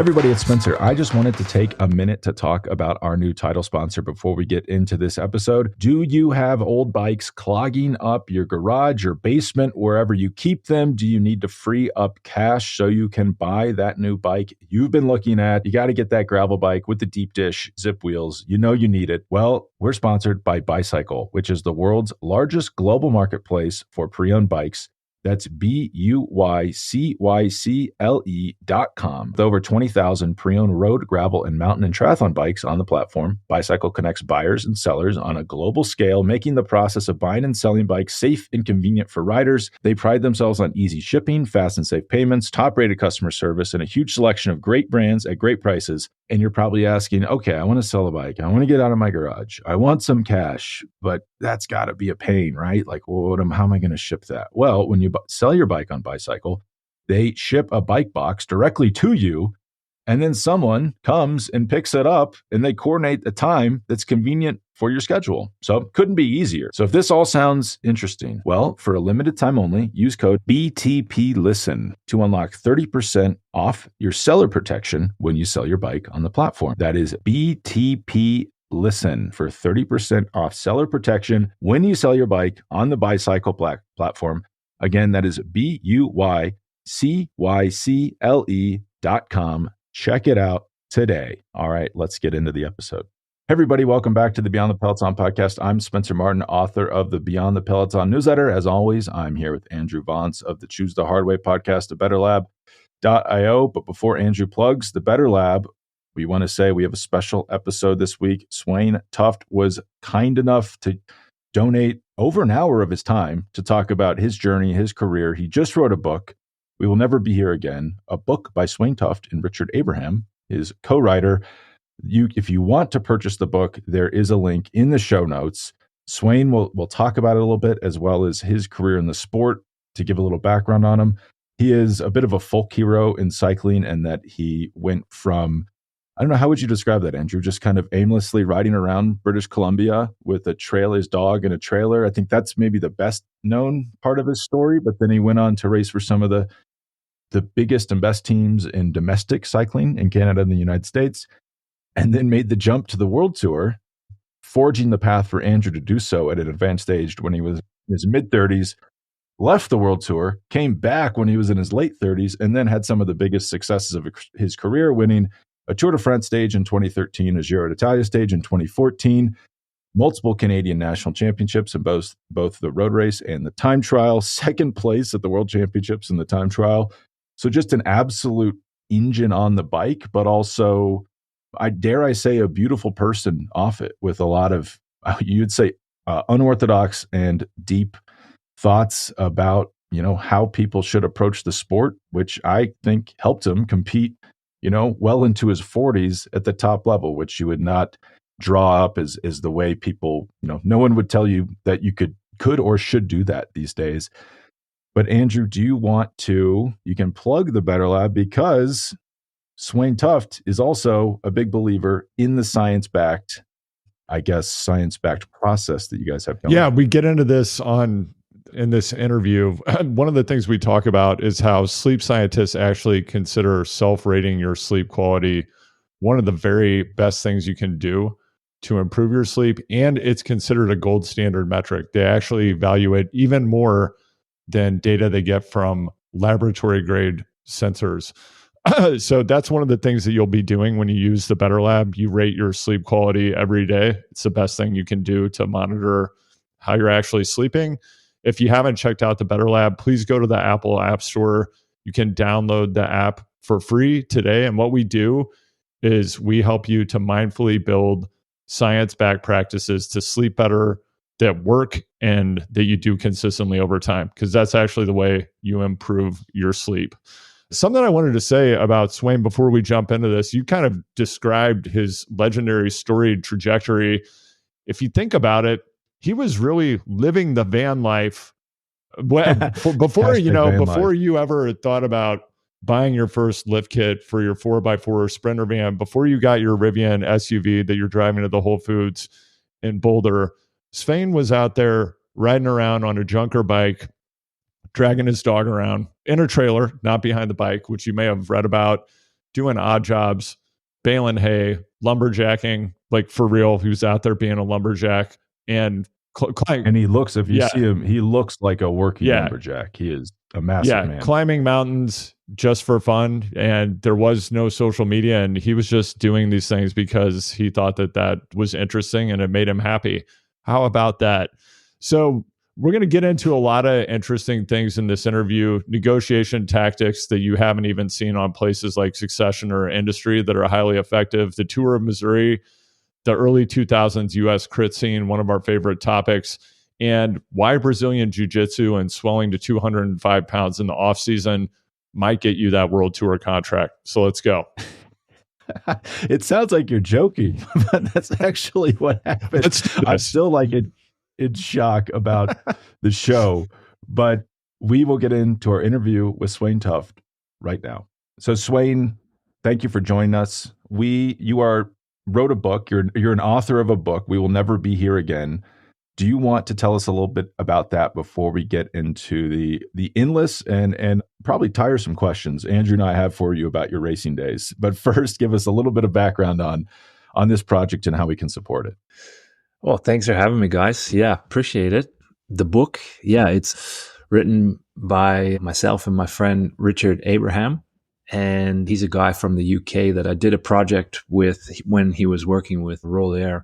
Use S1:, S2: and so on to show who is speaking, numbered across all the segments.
S1: everybody, it's Spencer. I just wanted to take a minute to talk about our new title sponsor before we get into this episode. Do you have old bikes clogging up your garage, your basement, wherever you keep them? Do you need to free up cash so you can buy that new bike you've been looking at? You got to get that gravel bike with the deep dish zip wheels. You know you need it. Well, we're sponsored by Bicycle, which is the world's largest global marketplace for pre-owned bikes. That's BUYCYCLE.com. With over 20,000 pre-owned road, gravel, and mountain and triathlon bikes on the platform, Bicycle connects buyers and sellers on a global scale, making the process of buying and selling bikes safe and convenient for riders. They pride themselves on easy shipping, fast and safe payments, top-rated customer service, and a huge selection of great brands at great prices. And you're probably asking, okay, I want to sell a bike. I want to get out of my garage. I want some cash, but that's got to be a pain, right? Like, well, how am I going to ship that? Well, when you sell your bike on Bicycle, they ship a bike box directly to you, and then someone comes and picks it up, and they coordinate a time that's convenient for your schedule. So it couldn't be easier. So if this all sounds interesting, well, for a limited time only, use code BTPListen to unlock 30% off your seller protection when you sell your bike on the platform. That is BTPListen for 30% off seller protection when you sell your bike on the Bicycle platform. Again, that is BUYCYCLE.com. Check it out today. All right, let's get into the episode. Hey everybody, welcome back to the Beyond the Peloton podcast. I'm Spencer Martin, author of the Beyond the Peloton newsletter. As always, I'm here with Andrew Vontz of the Choose the Hard Way podcast, thebetterlab.io. But before Andrew plugs the Better Lab, we want to say we have a special episode this week. Svein Tuft was kind enough to donate over an hour of his time to talk about his journey, his career. He just wrote a book, We Will Never Be Here Again, a book by Svein Tuft and Richard Abraham, his co-writer. If you want to purchase the book, there is a link in the show notes. Svein will talk about it a little bit, as well as his career in the sport. To give a little background on him, he is a bit of a folk hero in cycling, and that he went from, I don't know, how would you describe that, Andrew? Just kind of aimlessly riding around British Columbia with his dog in a trailer. I think that's maybe the best known part of his story. But then he went on to race for some of the biggest and best teams in domestic cycling in Canada and the United States, and then made the jump to the World Tour, forging the path for Andrew to do so at an advanced age when he was in his mid-30s, left the World Tour, came back when he was in his late 30s, and then had some of the biggest successes of his career, winning a Tour de France stage in 2013, a Giro d'Italia stage in 2014, multiple Canadian national championships in both the road race and the time trial, second place at the World Championships in the time trial. So just an absolute engine on the bike, but also, I say, a beautiful person off it, with a lot of, you'd say, unorthodox and deep thoughts about, how people should approach the sport, which I think helped him compete, well into his 40s at the top level, which you would not draw up as the way people, no one would tell you that you could or should do that these days. But Andrew, you can plug the Better Lab, because Svein Tuft is also a big believer in the science-backed process that you guys have going.
S2: Yeah, we get into this in this interview. One of the things we talk about is how sleep scientists actually consider self-rating your sleep quality one of the very best things you can do to improve your sleep, and it's considered a gold standard metric. They actually evaluate even more than data they get from laboratory grade sensors. So that's one of the things that you'll be doing when you use the Better Lab. You rate your sleep quality every day. It's the best thing you can do to monitor how you're actually sleeping. If you haven't checked out the Better Lab, please go to the Apple App Store. You can download the app for free today. And what we do is we help you to mindfully build science-backed practices to sleep better, that work and that you do consistently over time, because that's actually the way you improve your sleep. Something I wanted to say about Svein before we jump into this, you kind of described his legendary storied trajectory. If you think about it, he was really living the van life before you ever thought about buying your first lift kit for your 4x4 Sprinter van, before you got your Rivian SUV that you're driving to the Whole Foods in Boulder. Svein was out there riding around on a junker bike, dragging his dog around in a trailer, not behind the bike, which you may have read about, doing odd jobs, baling hay, lumberjacking, like for real. He was out there being a lumberjack and
S1: And he looks, if you
S2: yeah,
S1: see him, he looks like a working
S2: yeah,
S1: lumberjack. He is a massive
S2: yeah,
S1: man.
S2: climbing mountains just for fun. And there was no social media. And he was just doing these things because he thought that that was interesting and it made him happy. How about that? So we're going to get into a lot of interesting things in this interview, negotiation tactics that you haven't even seen on places like Succession or Industry that are highly effective. The tour of Missouri, the early 2000s U.S. crit scene, one of our favorite topics, and why Brazilian Jiu-Jitsu and swelling to 205 pounds in the off-season might get you that World Tour contract. So let's go.
S1: It sounds like you're joking, but that's actually what happened. I'm still like in shock about the show, but we will get into our interview with Svein Tuft right now. So Svein, thank you for joining us. You wrote a book. You're an author of a book. We Will Never Be Here Again. Do you want to tell us a little bit about that before we get into the endless and probably tiresome questions Andrew and I have for you about your racing days? But first, give us a little bit of background on this project and how we can support it.
S3: Well, thanks for having me, guys. Yeah, appreciate it. The book, yeah, it's written by myself and my friend Richard Abraham. And he's a guy from the UK that I did a project with when he was working with WorldTour.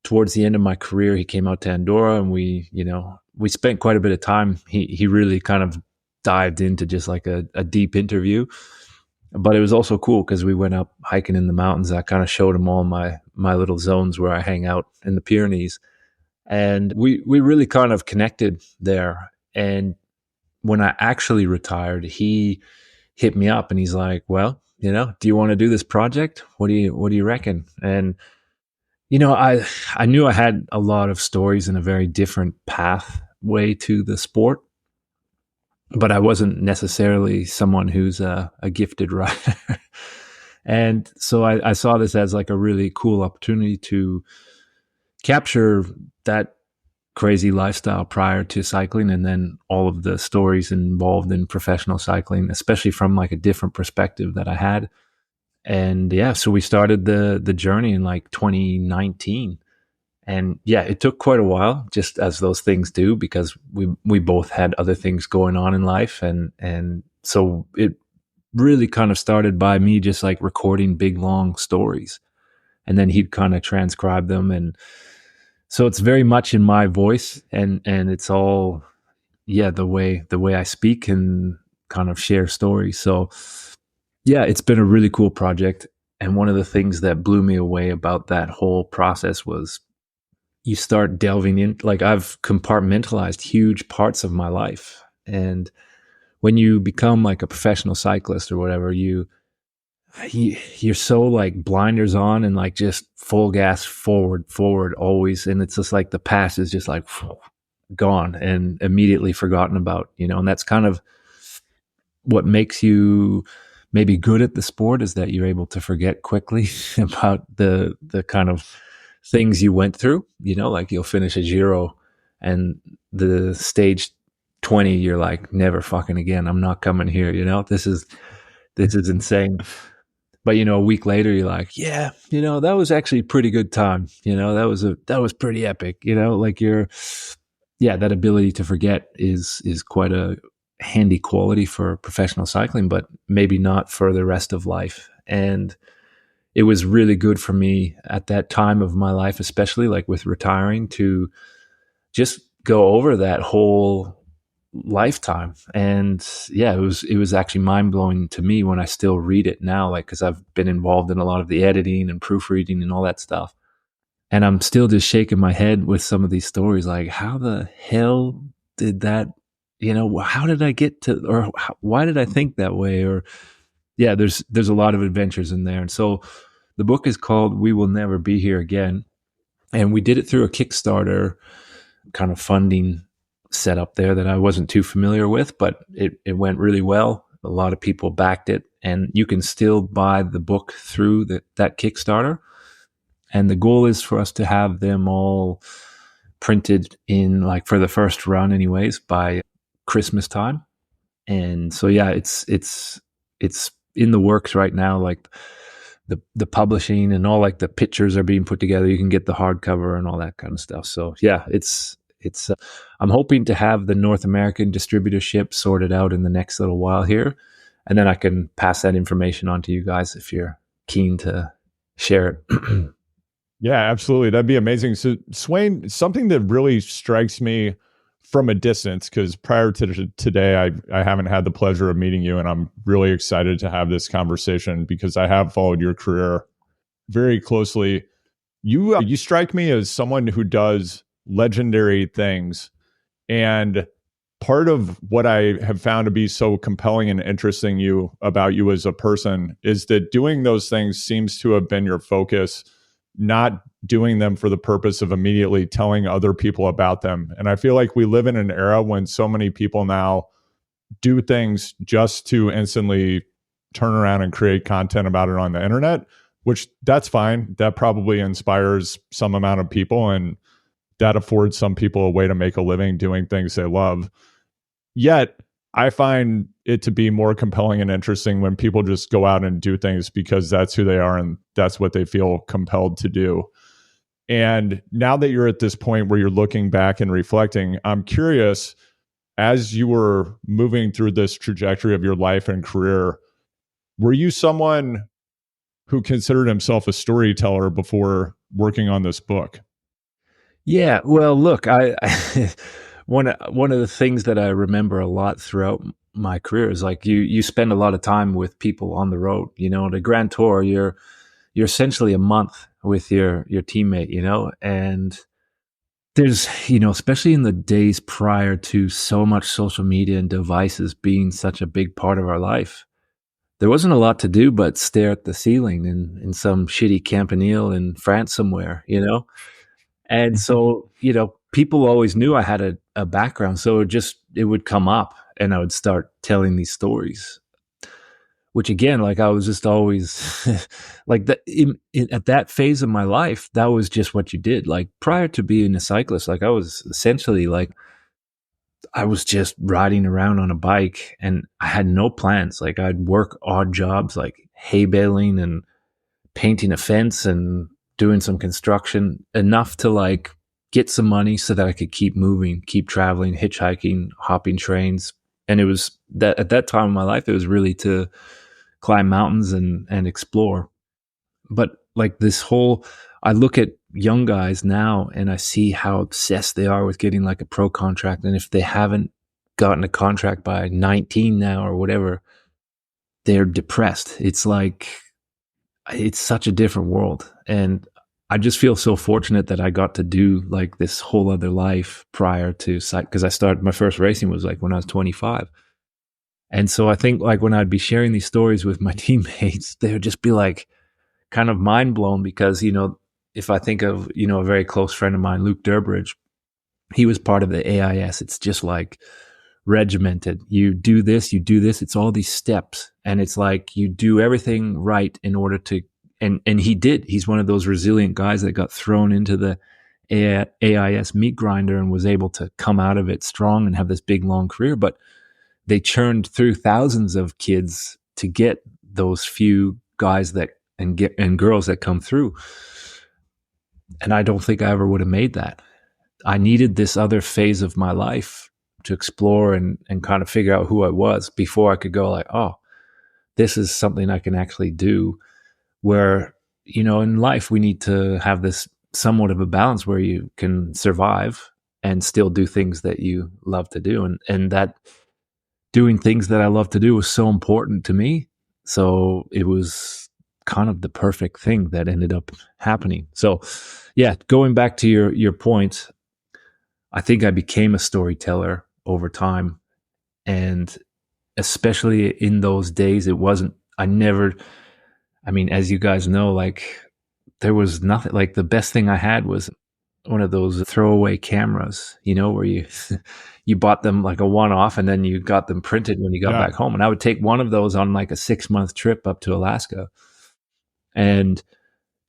S3: Towards the end of my career, he came out to Andorra and we spent quite a bit of time. He really kind of dived into just like a deep interview. But it was also cool because we went up hiking in the mountains. I kind of showed him all my little zones where I hang out in the Pyrenees. And we really kind of connected there. And when I actually retired, he hit me up and he's like, well, do you want to do this project? What do you reckon? And I knew I had a lot of stories and a very different pathway to the sport, but I wasn't necessarily someone who's a gifted writer. And so I saw this as like a really cool opportunity to capture that crazy lifestyle prior to cycling and then all of the stories involved in professional cycling, especially from like a different perspective that I had. And yeah, so we started the journey in like 2019. And yeah, it took quite a while, just as those things do, because we both had other things going on in life. And so it really kind of started by me just like recording big, long stories. And then he'd kind of transcribe them. And so it's very much in my voice and it's all, yeah, the way I speak and kind of share stories. So yeah, it's been a really cool project. And one of the things that blew me away about that whole process was you start delving in, like I've compartmentalized huge parts of my life. And when you become like a professional cyclist or whatever, you're so like blinders on and like just full gas forward always. And it's just like the past is just like gone and immediately forgotten about, and that's kind of what makes you maybe good at the sport, is that you're able to forget quickly about the kind of things you went through, like you'll finish a Giro and the stage 20, you're like, never fucking again. I'm not coming here. This is insane. But, a week later, you're like, yeah, that was actually a pretty good time. That was pretty epic, like that ability to forget is quite a handy quality for professional cycling, but maybe not for the rest of life. And it was really good for me at that time of my life, especially like with retiring, to just go over that whole lifetime. And yeah, it was actually mind blowing to me when I still read it now, like, cause I've been involved in a lot of the editing and proofreading and all that stuff. And I'm still just shaking my head with some of these stories. Like, how the hell did that, how did I get to, or why did I think that way? Or yeah, there's a lot of adventures in there. And so the book is called We Will Never Be Here Again. And we did it through a Kickstarter kind of funding setup there that I wasn't too familiar with, but it went really well. A lot of people backed it, and you can still buy the book through that Kickstarter. And the goal is for us to have them all printed in, like, for the first run anyways, by Christmas time. And so yeah, it's in the works right now, like the publishing and all, like the pictures are being put together. You can get the hardcover and all that kind of stuff. So yeah, it's I'm hoping to have the North American distributorship sorted out in the next little while here, and then I can pass that information on to you guys if you're keen to share it.
S2: Yeah, absolutely. That'd be amazing. So, Svein, something that really strikes me from a distance, because prior to today, I haven't had the pleasure of meeting you, and I'm really excited to have this conversation because I have followed your career very closely. You strike me as someone who does legendary things, and part of what I have found to be so compelling and interesting about you as a person is that doing those things seems to have been your focus, not doing them for the purpose of immediately telling other people about them. And I feel like we live in an era when so many people now do things just to instantly turn around and create content about it on the internet, which that's fine. That probably inspires some amount of people, and that affords some people a way to make a living doing things they love. Yet, I find it to be more compelling and interesting when people just go out and do things because that's who they are and that's what they feel compelled to do. And now that you're at this point where you're looking back and reflecting, I'm curious, as you were moving through this trajectory of your life and career, were you someone who considered himself a storyteller before working on this book?
S3: Yeah, well, look, I one of the things that I remember a lot throughout my career is like you spend a lot of time with people on the road. The Grand Tour, you're essentially a month with your teammate, and there's, especially in the days prior to so much social media and devices being such a big part of our life, there wasn't a lot to do but stare at the ceiling in some shitty campanile in France somewhere. And so, people always knew I had a background. So it would come up and I would start telling these stories, which again, like I was just always like that at that phase of my life, that was just what you did. Like prior to being a cyclist, like I was essentially like, I was just riding around on a bike and I had no plans. Like I'd work odd jobs like hay baling and painting a fence and doing some construction, enough to like get some money so that I could keep moving, keep traveling, hitchhiking, hopping trains. And it was that at that time in my life, it was really to climb mountains and explore. But like I look at young guys now and I see how obsessed they are with getting like a pro contract. And if they haven't gotten a contract by 19 now or whatever, they're depressed. It's like, it's such a different world. And I just feel so fortunate that I got to do like this whole other life prior to because I started, my first racing was like when I was 25. And so I think like when I'd be sharing these stories with my teammates, they would just be like kind of mind blown because, if I think of, a very close friend of mine, Luke Durbridge, he was part of the AIS. It's just like regimented. You do this. It's all these steps. And it's like you do everything right in order to, and he did. He's one of those resilient guys that got thrown into the AIS meat grinder and was able to come out of it strong and have this big, long career. But they churned through thousands of kids to get those few guys and girls that come through. And I don't think I ever would have made that. I needed this other phase of my life to explore and kind of figure out who I was before I could go like, oh, this is something I can actually do. Where, in life, we need to have this somewhat of a balance where you can survive and still do things that you love to do. And that doing things that I love to do was so important to me. So it was kind of the perfect thing that ended up happening. So yeah, going back to your point, I think I became a storyteller over time. And especially in those days, as you guys know, like there was nothing, like the best thing I had was one of those throwaway cameras, where you bought them like a one-off and then you got them printed when you got back home. And I would take one of those on like a 6-month trip up to Alaska. And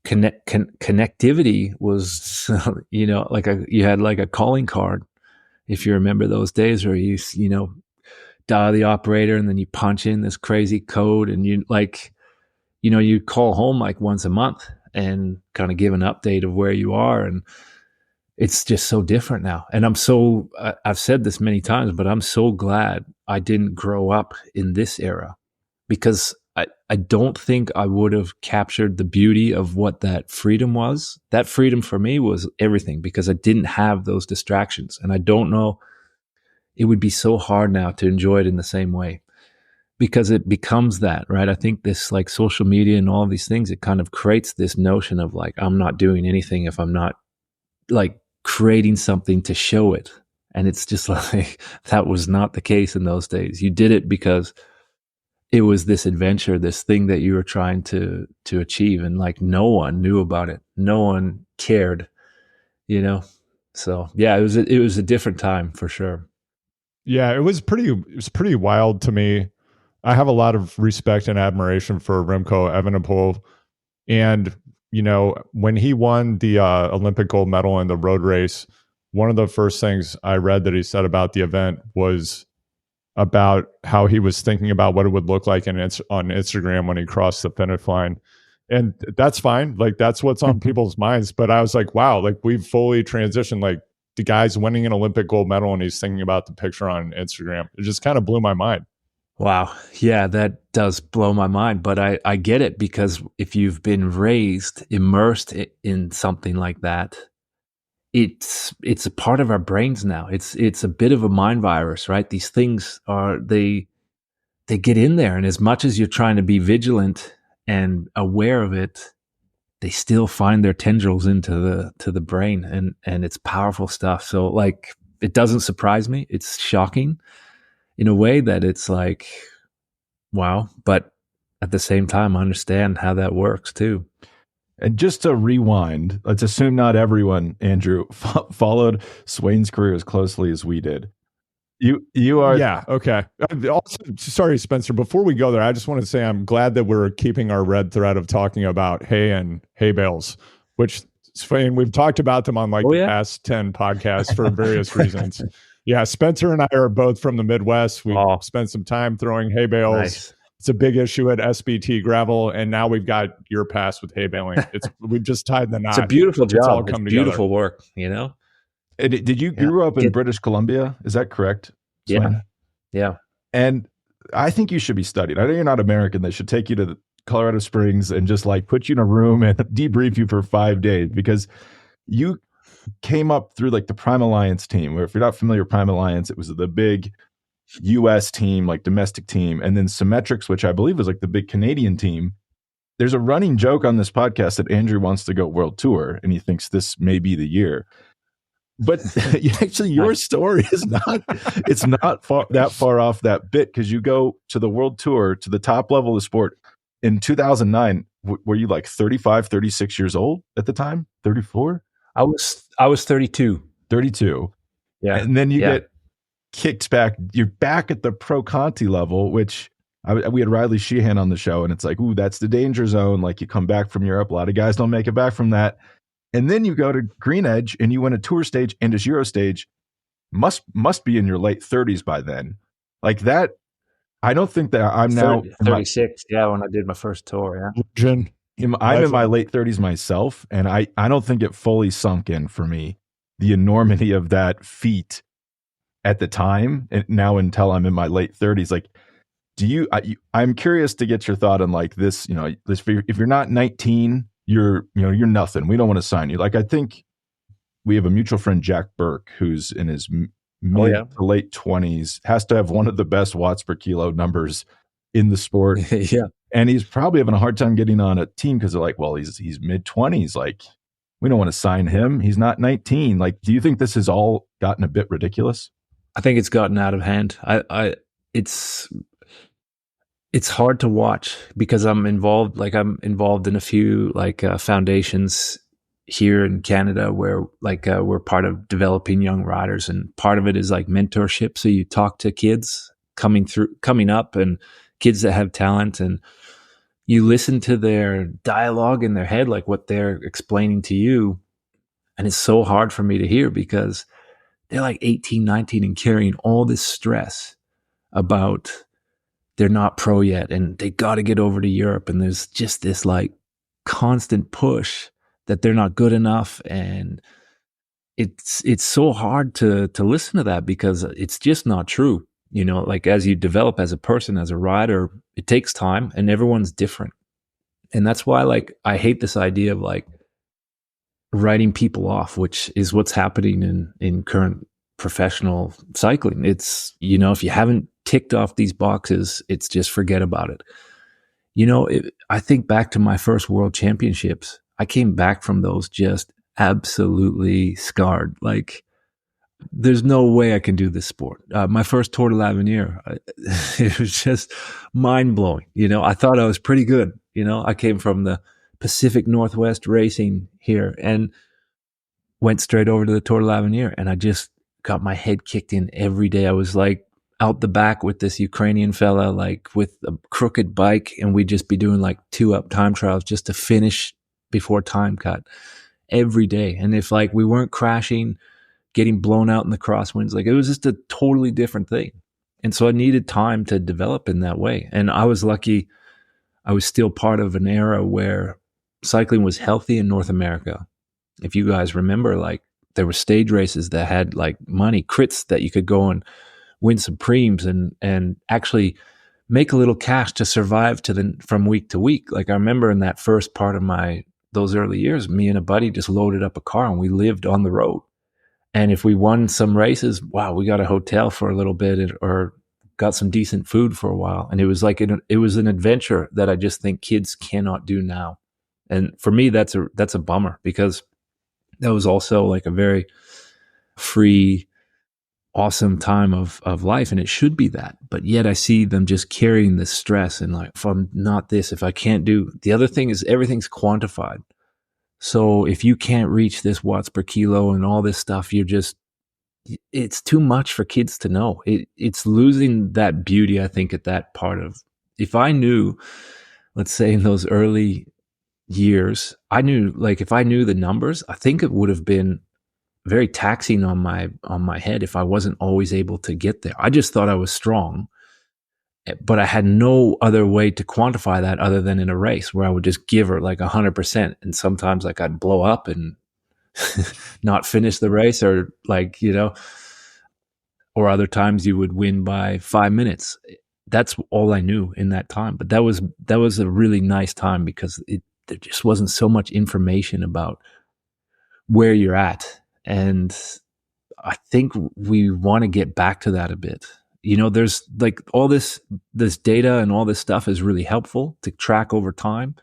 S3: connectivity was, like you had like a calling card, if you remember those days, where you dial the operator, and then you punch in this crazy code, and you like, you call home like once a month and kind of give an update of where you are. And it's just so different now. And I've said this many times, but I'm so glad I didn't grow up in this era, because I don't think I would have captured the beauty of what that freedom was. That freedom for me was everything, because I didn't have those distractions. And I don't know, it would be so hard now to enjoy it in the same way, because it becomes that, right? I think this like social media and all of these things, it kind of creates this notion of like, I'm not doing anything if I'm not like creating something to show it. And it's just like, that was not the case in those days. You did it because it was this adventure, this thing that you were trying to achieve. And like, no one knew about it. No one cared, So yeah, it was a different time for sure.
S2: Yeah, it was pretty wild to me. I have a lot of respect and admiration for Remco Evenepoel. And, when he won the Olympic gold medal in the road race, one of the first things I read that he said about the event was about how he was thinking about what it would look like on Instagram when he crossed the finish line. And that's fine. Like, that's what's on people's minds. But I was like, wow, like we've fully transitioned. Like, the guy's winning an Olympic gold medal and he's thinking about the picture on Instagram. It just kind of blew my mind.
S3: Wow. Yeah, that does blow my mind. But I get it, because if you've been immersed in something like that, it's a part of our brains now. It's a bit of a mind virus, right? These things they get in there, and as much as you're trying to be vigilant and aware of it, they still find their tendrils into the brain, and it's powerful stuff. So like, it doesn't surprise me. It's shocking in a way that it's like, wow, but at the same time, I understand how that works too.
S1: And just to rewind, let's assume not everyone, Andrew, followed Swein's career as closely as we did. You are...
S2: Yeah, okay. Also, sorry, Spencer, before we go there, I just want to say I'm glad that we're keeping our red thread of talking about hay and hay bales, which, Svein, we've talked about them on the past 10 podcasts for various reasons. Yeah, Spencer and I are both from the Midwest. We spent some time throwing hay bales.
S3: Nice.
S2: It's a big issue at SBT Gravel, and now we've got your pass with hay baling. We've just tied the knot.
S3: It's a beautiful job.
S2: It's all come together.
S3: Beautiful work,
S1: Did you grew up in British Columbia? Is that correct, Svein?
S3: Yeah.
S1: And I think you should be studied. I know you're not American. They should take you to Colorado Springs and just like put you in a room and debrief you for 5 days, because you came up through like the Prime Alliance team, where if you're not familiar with Prime Alliance, it was the big US team, like domestic team, and then Symmetrics, which I believe was like the big Canadian team. There's a running joke on this podcast that Andrew wants to go World Tour and he thinks this may be the year. But actually your story is not, it's not that far off that bit, because you go to the World Tour, to the top level of the sport in 2009. Were you like 35, 36 years old at the time? 34?
S3: I was 32.
S1: 32.
S3: Yeah.
S1: And then you get kicked back. You're back at the Pro Conti level, which we had Riley Sheehan on the show, and it's like, ooh, that's the danger zone. Like, you come back from Europe, a lot of guys don't make it back from that. And then you go to Green Edge and you win a tour stage and a Giro stage. Must be in your late 30s by then. Like that, I don't think that I'm now
S3: 36. When I did my first tour.
S1: I'm in my late 30s myself, and I don't think it fully sunk in for me, the enormity of that feat at the time, and now until I'm in my late 30s. Like, I'm curious to get your thought on like this, if you're not 19, you're nothing. We don't want to sign you. Like, I think we have a mutual friend, Jack Burke, who's in his mid to late 20s, has to have one of the best watts per kilo numbers in the sport. And he's probably having a hard time getting on a team, because they're like, well, he's mid 20s. Like, we don't want to sign him. He's not 19. Like, do you think this has all gotten a bit ridiculous?
S3: I think it's gotten out of hand. It's hard to watch, because I'm involved in a few foundations here in Canada where we're part of developing young riders, and part of it is like mentorship. So you talk to kids coming up, and kids that have talent, and you listen to their dialogue in their head, like what they're explaining to you. And it's so hard for me to hear, because they're like 18, 19 and carrying all this stress about they're not pro yet and they got to get over to Europe. And there's just this like constant push that they're not good enough. And it's so hard to listen to that because it's just not true. You know, like as you develop as a person, as a rider, it takes time and everyone's different. And that's why like I hate this idea of like writing people off, which is what's happening in current professional cycling. It's, you know, if you haven't ticked off these boxes, it's just forget about it. You know, I think back to my first world championships. I came back from those just absolutely scarred. Like, there's no way I can do this sport. My first Tour de l'Avenir, it was just mind blowing. You know, I thought I was pretty good. You know, I came from the Pacific Northwest racing here and went straight over to the Tour de l'Avenir, and I just got my head kicked in every day. I was like out the back with this Ukrainian fella, like with a crooked bike, and we'd just be doing like 2-up time trials just to finish before time cut every day. And if like we weren't crashing, getting blown out in the crosswinds, like it was just a totally different thing. And so I needed time to develop in that way. And I was lucky I was still part of an era where cycling was healthy in North America. If you guys remember, like there were stage races that had like money, crits that you could go and win some preems and actually make a little cash to survive from week to week. Like I remember in that first part of those early years, me and a buddy just loaded up a car and we lived on the road. And if we won some races, wow, we got a hotel for a little bit or got some decent food for a while. And it was like it was an adventure that I just think kids cannot do now. And for me, that's a bummer because that was also like a very free, awesome time of life. And it should be that. But yet I see them just carrying this stress and like, if I'm not this, if I can't do. The other thing is everything's quantified. So if you can't reach this watts per kilo and all this stuff, it's too much for kids to know. It's losing that beauty, I think, at that part of, if I knew, let's say in those early years, I knew, like if I knew the numbers, I think it would have been very taxing on my head if I wasn't always able to get there. I just thought I was strong, but I had no other way to quantify that other than in a race where I would just give her like 100%. And sometimes like I'd blow up and not finish the race, or like, you know, or other times you would win by 5 minutes. That's all I knew in that time. But that was a really nice time because there just wasn't so much information about where you're at. And I think we want to get back to that a bit. You know, there's like all this data and all this stuff is really helpful to track over time.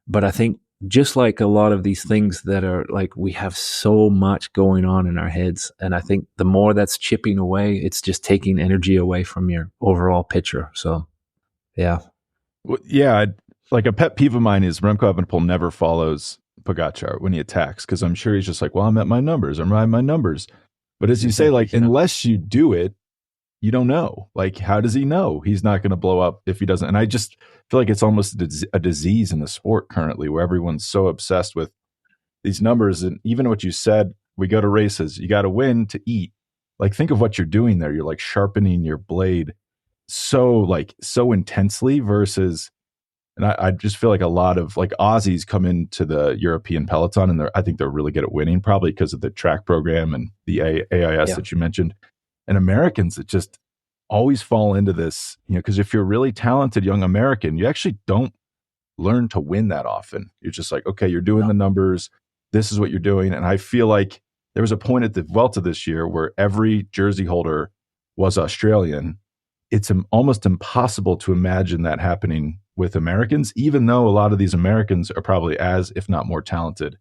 S3: But I think just like a lot of these things that are like, we have so much going on in our heads. And I think the more that's chipping away, it's just taking energy away from your overall picture. So, yeah.
S1: Well, yeah. Like a pet peeve of mine is Remco Evenepoel never follows Pogačar when he attacks, because I'm sure he's just like, well, I'm at my numbers. I'm at my numbers. But as you say, like, unless you do it, you don't know. Like, how does he know he's not going to blow up if he doesn't? And I just feel like it's almost a disease in the sport currently where everyone's so obsessed with these numbers. And even what you said, we go to races, you got to win to eat. Like, think of what you're doing there. You're like sharpening your blade so intensely versus, and I just feel like a lot of like Aussies come into the European peloton and I think they're really good at winning, probably because of the track program and the AIS that you mentioned. And Americans that just always fall into this, you know, because if you're a really talented young American, you actually don't learn to win that often. You're just like, okay, you're doing the numbers. This is what you're doing. And I feel like there was a point at the Vuelta this year where every jersey holder was Australian. It's almost impossible to imagine that happening with Americans, even though a lot of these Americans are probably as, if not more talented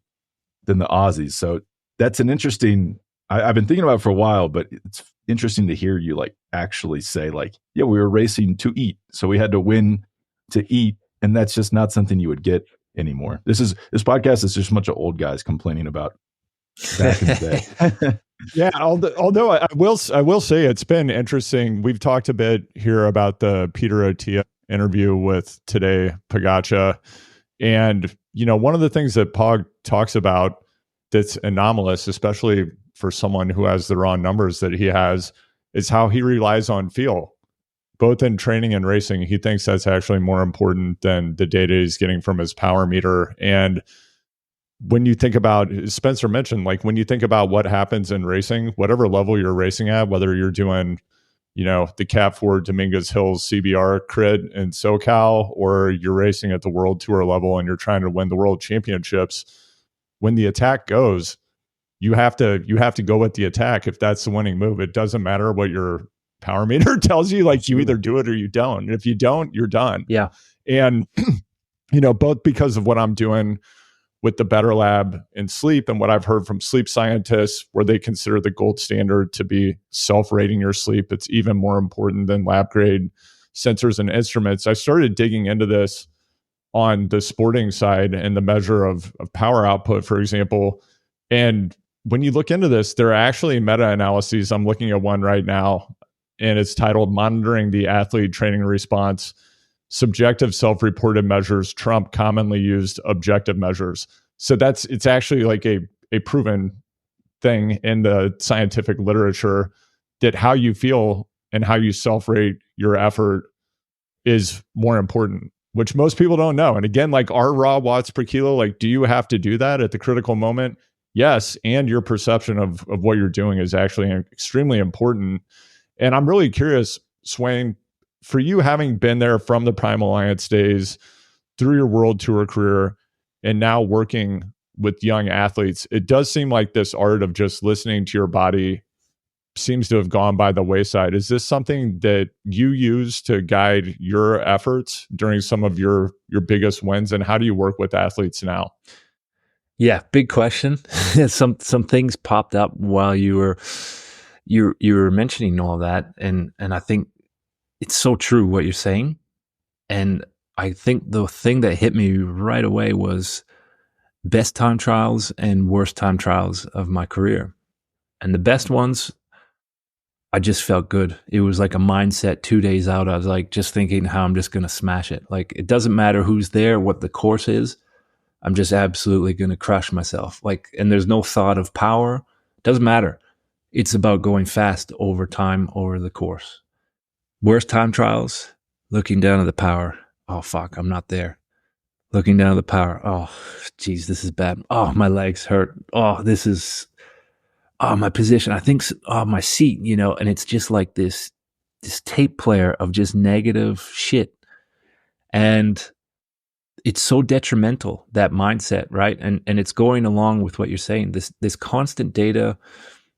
S1: than the Aussies. So that's an interesting, I've been thinking about it for a while, but it's interesting to hear you like actually say like, yeah, we were racing to eat. So we had to win to eat. And that's just not something you would get anymore. This podcast is just a bunch of old guys complaining about back in the day.
S2: Yeah, although I will say it's been interesting. We've talked a bit here about the Peter Attia interview with today Pogačar, and you know, one of the things that Pog talks about that's anomalous, especially for someone who has the raw numbers that he has, is how he relies on feel. both in training and racing, he thinks that's actually more important than the data he's getting from his power meter. And when you think about, Spencer mentioned, like when you think about what happens in racing, whatever level you're racing at, whether you're doing, the Cat 4 Dominguez Hills CBR crit in SoCal, or you're racing at the World Tour level and you're trying to win the world championships, when the attack goes, you have to go with the attack if that's the winning move. It doesn't matter what your power meter tells you, like you either do it or you don't. And if you don't, you're done.
S3: Yeah.
S2: And, both because of what I'm doing with the Better Lab in sleep and what I've heard from sleep scientists, where they consider the gold standard to be self-rating your sleep. It's even more important than lab grade sensors and instruments. I started digging into this on the sporting side and the measure of power output, for example. And when you look into this, there are actually meta-analyses. I'm looking at one right now, and it's titled Monitoring the Athlete Training Response. Subjective self-reported measures trump commonly used objective measures. So it's actually like a proven thing in the scientific literature that how you feel and how you self-rate your effort is more important, which most people don't know. And again, like our raw watts per kilo, like, do you have to do that at the critical moment? Yes. And your perception of what you're doing is actually extremely important. And I'm really curious, Svein, for you, having been there from the Prime Alliance days through your World Tour career and now working with young athletes, it does seem like this art of just listening to your body seems to have gone by the wayside. Is this something that you use to guide your efforts during some of your biggest wins? And how do you work with athletes now?
S3: Yeah, big question. Some things popped up while you were mentioning all that, and I think it's so true what you're saying. And I think the thing that hit me right away was best time trials and worst time trials of my career. And the best ones, I just felt good. It was like a mindset 2 days out. I was like just thinking how I'm just going to smash it. Like it doesn't matter who's there, what the course is. I'm just absolutely going to crush myself. Like, and there's no thought of power. Doesn't matter. It's about going fast over time, over the course. Worst time trials, looking down at the power. Oh, fuck, I'm not there. Looking down at the power. Oh, geez, this is bad. Oh, my legs hurt. Oh, this is, my position. I think, my seat, and it's just like this tape player of just negative shit. And it's so detrimental, that mindset, right? And it's going along with what you're saying, this constant data,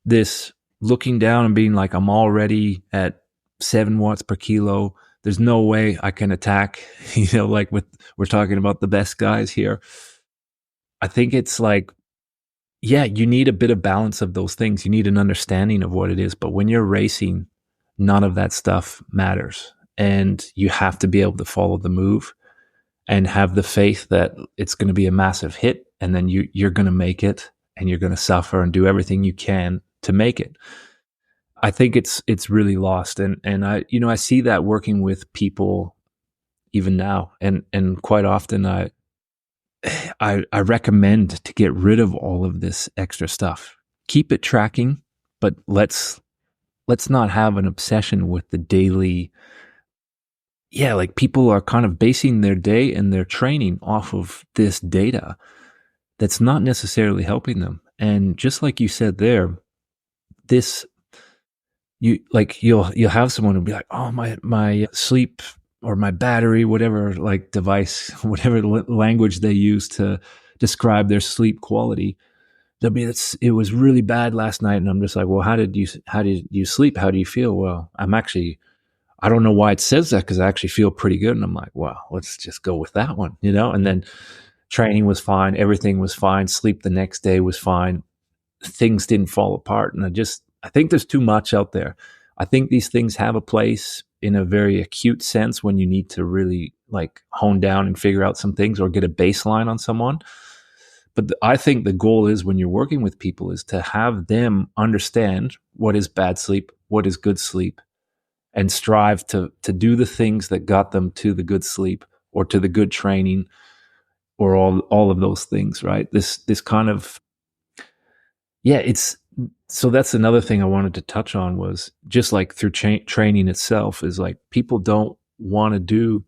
S3: this looking down and being like, I'm already at 7 watts per kilo. There's no way I can attack, like we're talking about the best guys here. I think it's like, yeah, you need a bit of balance of those things. You need an understanding of what it is. But when you're racing, none of that stuff matters. And you have to be able to follow the move and have the faith that it's going to be a massive hit, and then you're going to make it, and you're going to suffer and do everything you can to make it. I think it's really lost, and I see that working with people even now, and quite often I recommend to get rid of all of this extra stuff. Keep it tracking, but let's not have an obsession with the daily. Yeah, like people are kind of basing their day and their training off of this data that's not necessarily helping them. And just like you said there, you'll have someone who'll be like, oh, my sleep or my battery, whatever, like device, whatever language they use to describe their sleep quality. They'll be, it was really bad last night. And I'm just like, well, how did you sleep? How do you feel? Well, I don't know why it says that, because I actually feel pretty good. And I'm like, well, let's just go with that one, And then training was fine. Everything was fine. Sleep the next day was fine. Things didn't fall apart. And I think there's too much out there. I think these things have a place in a very acute sense when you need to really like hone down and figure out some things or get a baseline on someone. But I think the goal is, when you're working with people, is to have them understand what is bad sleep, what is good sleep, and strive to do the things that got them to the good sleep or to the good training, or all of those things, right? This kind of, yeah, it's So that's another thing I wanted to touch on, was just like through training itself, is like people don't want to do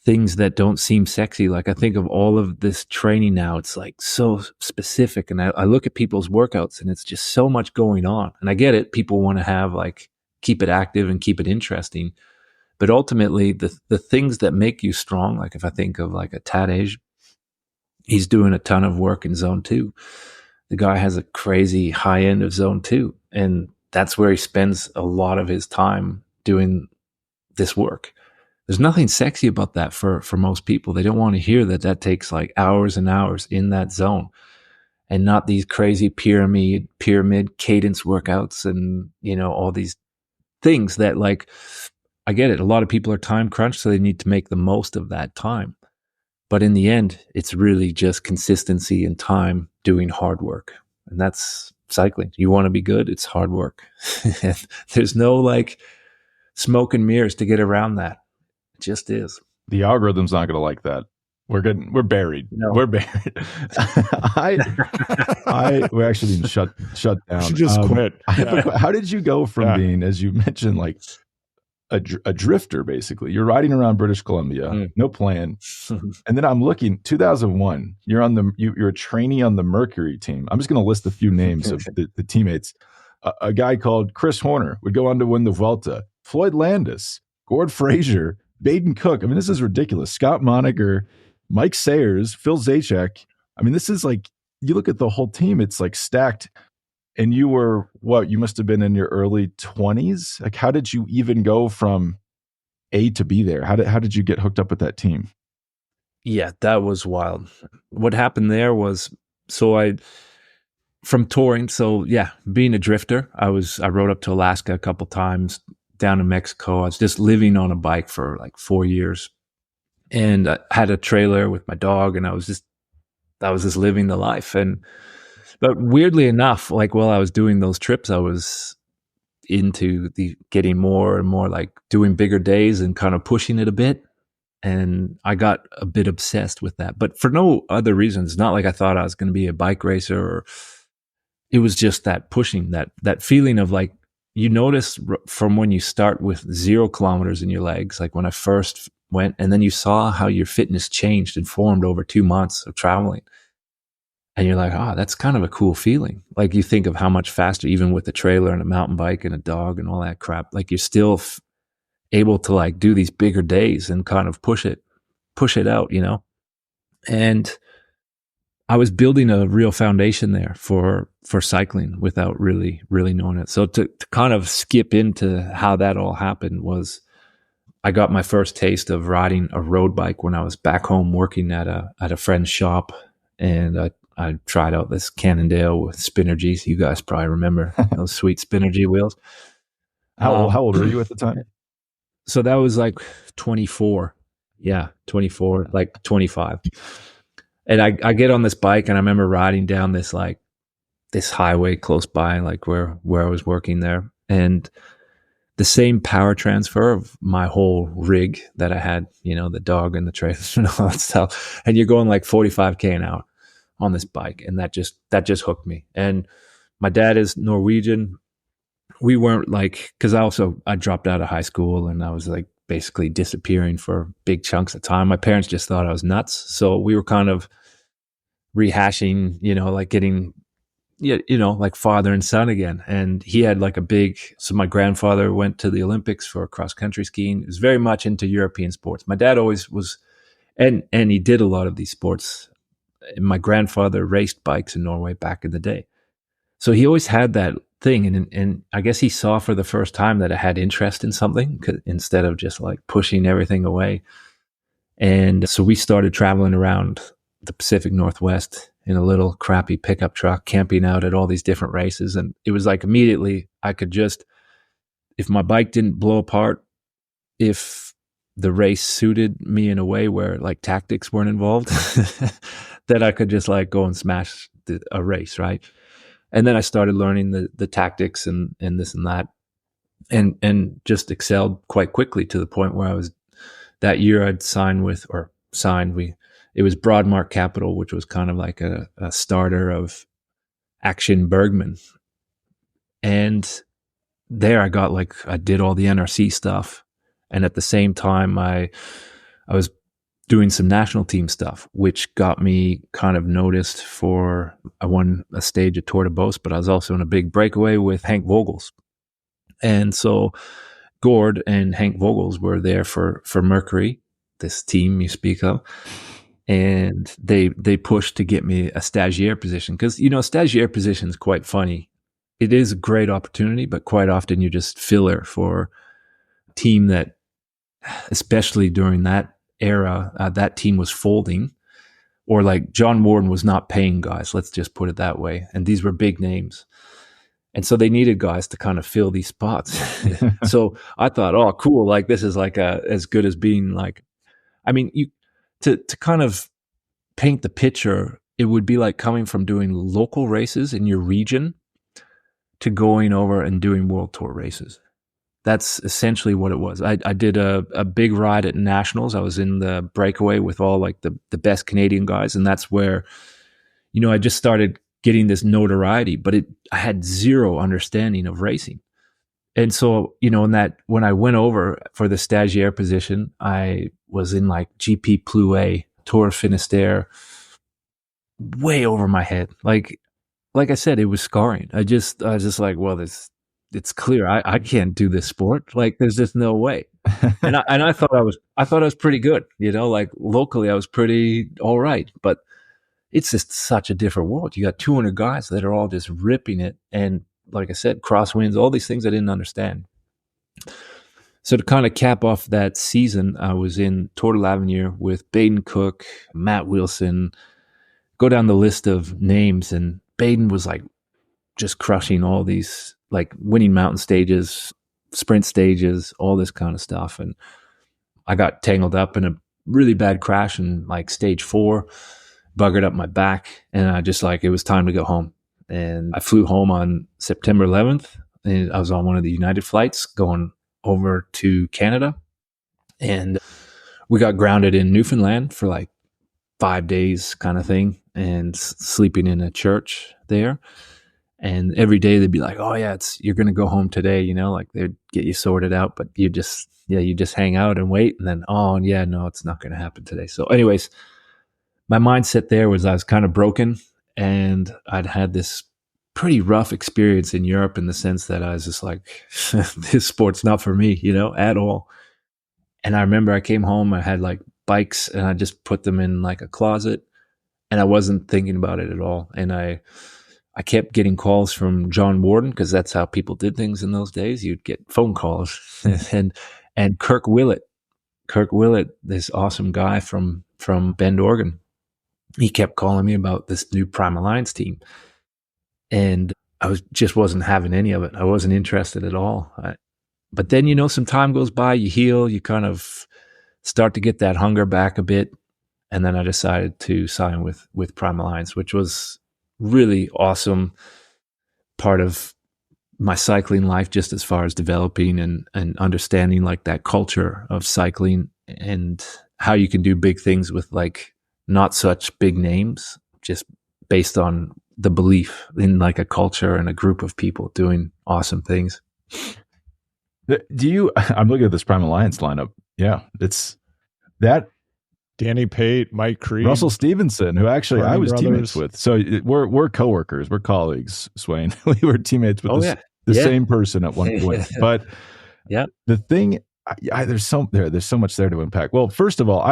S3: things that don't seem sexy. Like I think of all of this training now, it's like so specific. And I look at people's workouts and it's just so much going on. And I get it. People want to have like, keep it active and keep it interesting. But ultimately the things that make you strong, like if I think of like a Tadej, he's doing a ton of work in zone 2. The guy has a crazy high end of zone 2. And that's where he spends a lot of his time doing this work. There's nothing sexy about that for most people. They don't want to hear that takes like hours and hours in that zone, and not these crazy pyramid cadence workouts and, you know, all these things that, like, I get it. A lot of people are time crunched, so they need to make the most of that time. But in the end, it's really just consistency and time doing hard work. And that's cycling. You want to be good, it's hard work. There's no like smoke and mirrors to get around that. Just is.
S1: The algorithm's not going to like that. We're buried.
S3: No.
S1: We're buried. We're actually being shut down.
S2: She just quit.
S1: How did you go from being, as you mentioned, like a drifter, basically? You're riding around British Columbia, no plan. And then I'm looking, 2001, you're a trainee on the Mercury team. I'm just going to list a few names of the teammates. A guy called Chris Horner would go on to win the Vuelta. Floyd Landis, Gord Fraser, Baden Cook. I mean, this is ridiculous. Scott Moniker, Mike Sayers, Phil Zajac. I mean, this is like, you look at the whole team, it's like stacked. And you were, you must have been in your early 20s. Like, how did you even go from A to B there? How did you get hooked up with that team?
S3: Yeah, that was wild. What happened there was, from touring. So yeah, being a drifter, I rode up to Alaska a couple times, down in Mexico. I was just living on a bike for like 4 years, and I had a trailer with my dog, and I was just living the life. But weirdly enough, like while I was doing those trips, I was into getting more and more, like doing bigger days and kind of pushing it a bit. And I got a bit obsessed with that, but for no other reasons. Not like I thought I was going to be a bike racer, or it was just that pushing, that feeling of like, you notice from when you start with 0 kilometers in your legs, like when I first went, and then you saw how your fitness changed and formed over 2 months of traveling. And you're like, that's kind of a cool feeling. Like you think of how much faster, even with a trailer and a mountain bike and a dog and all that crap, like you're still able to like do these bigger days and kind of push it out, you know? And I was building a real foundation there for cycling without really knowing it. So to kind of skip into how that all happened was, I got my first taste of riding a road bike when I was back home working at a friend's shop, and I tried out this Cannondale with Spinergy. You guys probably remember those sweet Spinergy wheels.
S1: How old were you at the time?
S3: So that was like 24. Yeah, 24, like 25. And I get on this bike, and I remember riding down this highway close by, like where I was working there, and the same power transfer of my whole rig that I had, you know, the dog and the trailer and all that stuff. And you're going like 45K an hour on this bike, and that just hooked me. And my dad is Norwegian. We weren't like, because I dropped out of high school, and I was like basically disappearing for big chunks of time. My parents just thought I was nuts, so we were kind of rehashing, you know, like getting, you know, like father and son again. And he had like so my grandfather went to the Olympics for cross country skiing. He was very much into European sports. My dad always was, and he did a lot of these sports. And my grandfather raced bikes in Norway back in the day. So he always had that thing. And I guess he saw for the first time that I had interest in something instead of just like pushing everything away. And so we started traveling around the Pacific Northwest in a little crappy pickup truck, camping out at all these different races. And it was like immediately I could just, if my bike didn't blow apart, if the race suited me in a way where like tactics weren't involved, that I could just like go and smash a race, right? And then I started learning the tactics and this and that, and just excelled quite quickly to the point where I was, that year I'd it was Broadmark Capital, which was kind of like a starter of Action Bergman. And there I did all the NRC stuff. And at the same time, I was doing some national team stuff, which got me kind of noticed for, I won a stage at Tour de Beauce, but I was also in a big breakaway with Hank Vogels. And so Gord and Hank Vogels were there for Mercury, this team you speak of. And they pushed to get me a stagiaire position. Because, stagiaire position is quite funny. It is a great opportunity, but quite often you're just filler for a team that, especially during that era, that team was folding, or like John Warden was not paying guys. Let's just put it that way. And these were big names. And so they needed guys to kind of fill these spots. So I thought, oh, cool. Like this is like as good as being like, I mean, to kind of paint the picture, it would be like coming from doing local races in your region to going over and doing World Tour races. That's essentially what it was. I did a big ride at Nationals. I was in the breakaway with all like the best Canadian guys. And that's where, I just started getting this notoriety, but I had zero understanding of racing. And so, when I went over for the stagiaire position, I was in like GP Plouay, Tour Finistère, way over my head. Like I said, it was scarring. I was just like, well, it's clear I can't do this sport. Like there's just no way. And I thought I was pretty good, like locally I was pretty all right, but it's just such a different world. You got 200 guys that are all just ripping it. And like I said, crosswinds, all these things I didn't understand. So to kind of cap off that season, I was in Tour de l'Avenir with Baden Cook, Matt Wilson, go down the list of names. And Baden was like just crushing all these, like winning mountain stages, sprint stages, all this kind of stuff. And I got tangled up in a really bad crash in like stage 4. Buggered up my back, and I just like, it was time to go home. And I flew home on September 11th, and I was on one of the United flights going over to Canada. And we got grounded in Newfoundland for like 5 days kind of thing, and sleeping in a church there. And every day they'd be like, oh yeah, you're going to go home today, like they'd get you sorted out, but you just hang out and wait. And then, oh yeah, no, it's not going to happen today. So anyways, my mindset there was I was kind of broken, and I'd had this pretty rough experience in Europe in the sense that I was just like, this sport's not for me, at all. And I remember I came home, I had like bikes, and I just put them in like a closet, and I wasn't thinking about it at all. And I kept getting calls from John Warden, because that's how people did things in those days. You'd get phone calls. and Kirk Willett, this awesome guy from Bend, Oregon. He kept calling me about this new Prime Alliance team. And I just wasn't having any of it. I wasn't interested at all. But then, some time goes by, you heal, you kind of start to get that hunger back a bit. And then I decided to sign with Prime Alliance, which was really awesome part of my cycling life, just as far as developing and understanding like that culture of cycling and how you can do big things with like not such big names, just based on the belief in like a culture and a group of people doing awesome things.
S1: I'm looking at this Prime Alliance lineup. Yeah, it's that
S2: Danny Pate, Mike Creed,
S1: Russell Stevenson, who actually
S2: Brian
S1: I was
S2: Brothers.
S1: teammates with. So we're coworkers, we're colleagues, Swain. We were teammates with the same person at one point. But
S3: yeah,
S1: the thing, there's so much there to unpack. Well, first of all,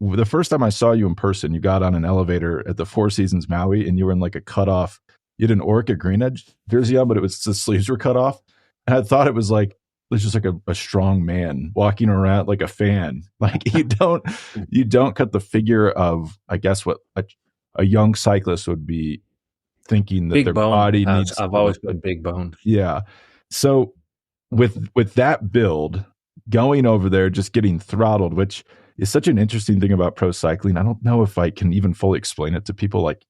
S1: the first time I saw you in person, you got on an elevator at the Four Seasons Maui, and you were in like a cutoff. You had an Orca Green Edge jersey on, but the sleeves were cut off. And I thought it was just like a strong man walking around like a fan. Like you don't cut the figure of, I guess, what a young cyclist would be thinking that
S3: big
S1: their
S3: bone.
S1: body needs.
S3: I've always been big boned.
S1: Yeah. So with that build, going over there, just getting throttled, which is such an interesting thing about pro cycling. I don't know if I can even fully explain it to people. Like,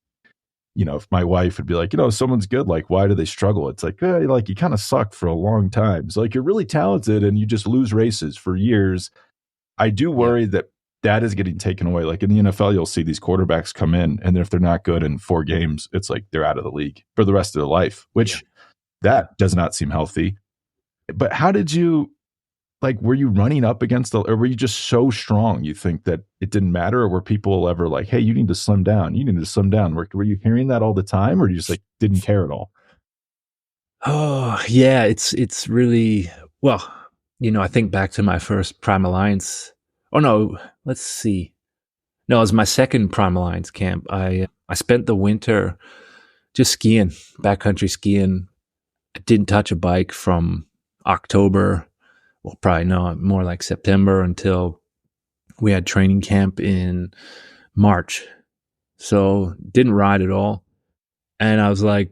S1: if my wife would be like, someone's good, like, why do they struggle? It's like, like you kind of sucked for a long time. So like, you're really talented and you just lose races for years. I do worry that is getting taken away. Like in the NFL, you'll see these quarterbacks come in, and if they're not good in 4 games, it's like they're out of the league for the rest of their life, which that does not seem healthy. But how did you, like, were you running up against or were you just so strong you think that it didn't matter? Or were people ever like, hey, you need to slim down. You need to slim down. Were you hearing that all the time, or you just like didn't care at all?
S3: Oh, yeah, it's really, well, I think back to my first Prime Alliance. Oh no, let's see. No, it was my second Prime Alliance camp. I spent the winter just skiing, backcountry skiing. I didn't touch a bike from October, well, probably not, more like September, until we had training camp in March. So didn't ride at all. And I was like,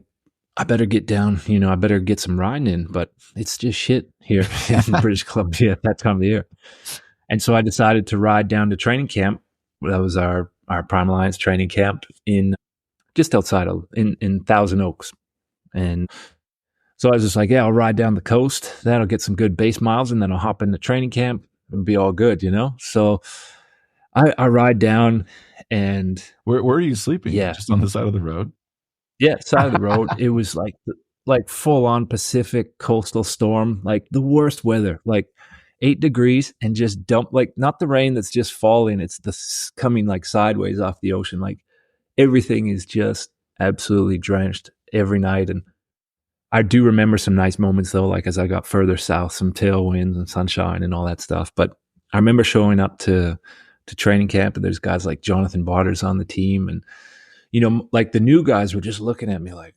S3: I better get down, I better get some riding in, but it's just shit here in British Columbia at that time of the year. And so I decided to ride down to training camp. That was our Prime Alliance training camp in just outside of in Thousand Oaks. And so I was just like, yeah, I'll ride down the coast. That'll get some good base miles, and then I'll hop into training camp and be all good, So I ride down, and
S1: where are you sleeping?
S3: Yeah,
S1: just on the side of the road.
S3: Yeah, side of the road. It was like full on Pacific coastal storm, like the worst weather, like 8 degrees and just dump, like not the rain that's just falling. It's coming like sideways off the ocean. Like everything is just absolutely drenched every night. And I do remember some nice moments though, like as I got further south, some tailwinds and sunshine and all that stuff. But I remember showing up to training camp, and there's guys like Jonathan Barders on the team, and like the new guys were just looking at me like,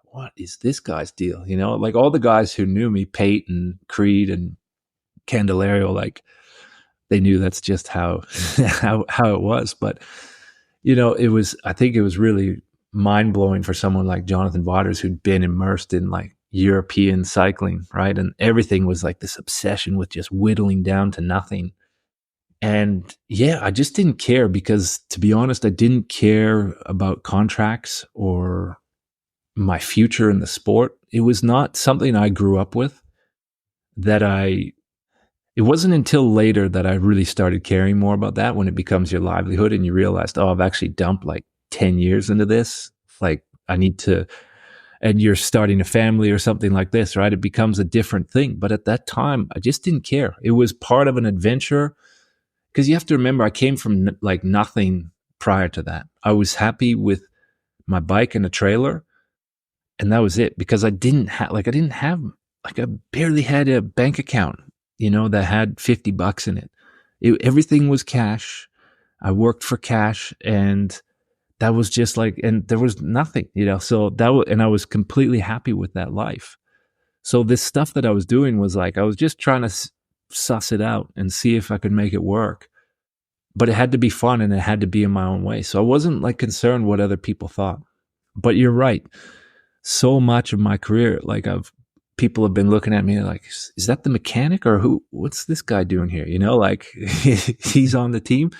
S3: what is this guy's deal? Like all the guys who knew me, Peyton, Creed, and Candelario, like they knew that's just how it was. But, I think it was really mind blowing for someone like Jonathan Waters, who'd been immersed in like European cycling, right? And everything was like this obsession with just whittling down to nothing. And yeah, I just didn't care because, to be honest, I didn't care about contracts or my future in the sport. It was not something I grew up with. It wasn't until later that I really started caring more about that, when it becomes your livelihood and you realized, oh, I've actually dumped like 10 years into this. Like I need to, and you're starting a family or something like this, right? It becomes a different thing. But at that time, I just didn't care. It was part of an adventure. Because you have to remember, I came from like nothing prior to that. I was happy with my bike and a trailer, and that was it. Because I barely had a bank account, that had $50 in it. Everything was cash. I worked for cash, and that was just like, and there was nothing, So and I was completely happy with that life. So this stuff that I was doing was like, I was just trying to suss it out and see if I could make it work. But it had to be fun, and it had to be in my own way. So I wasn't like concerned what other people thought. But you're right. So much of my career, like people have been looking at me like, is that the mechanic, or what's this guy doing here? Like he's on the team.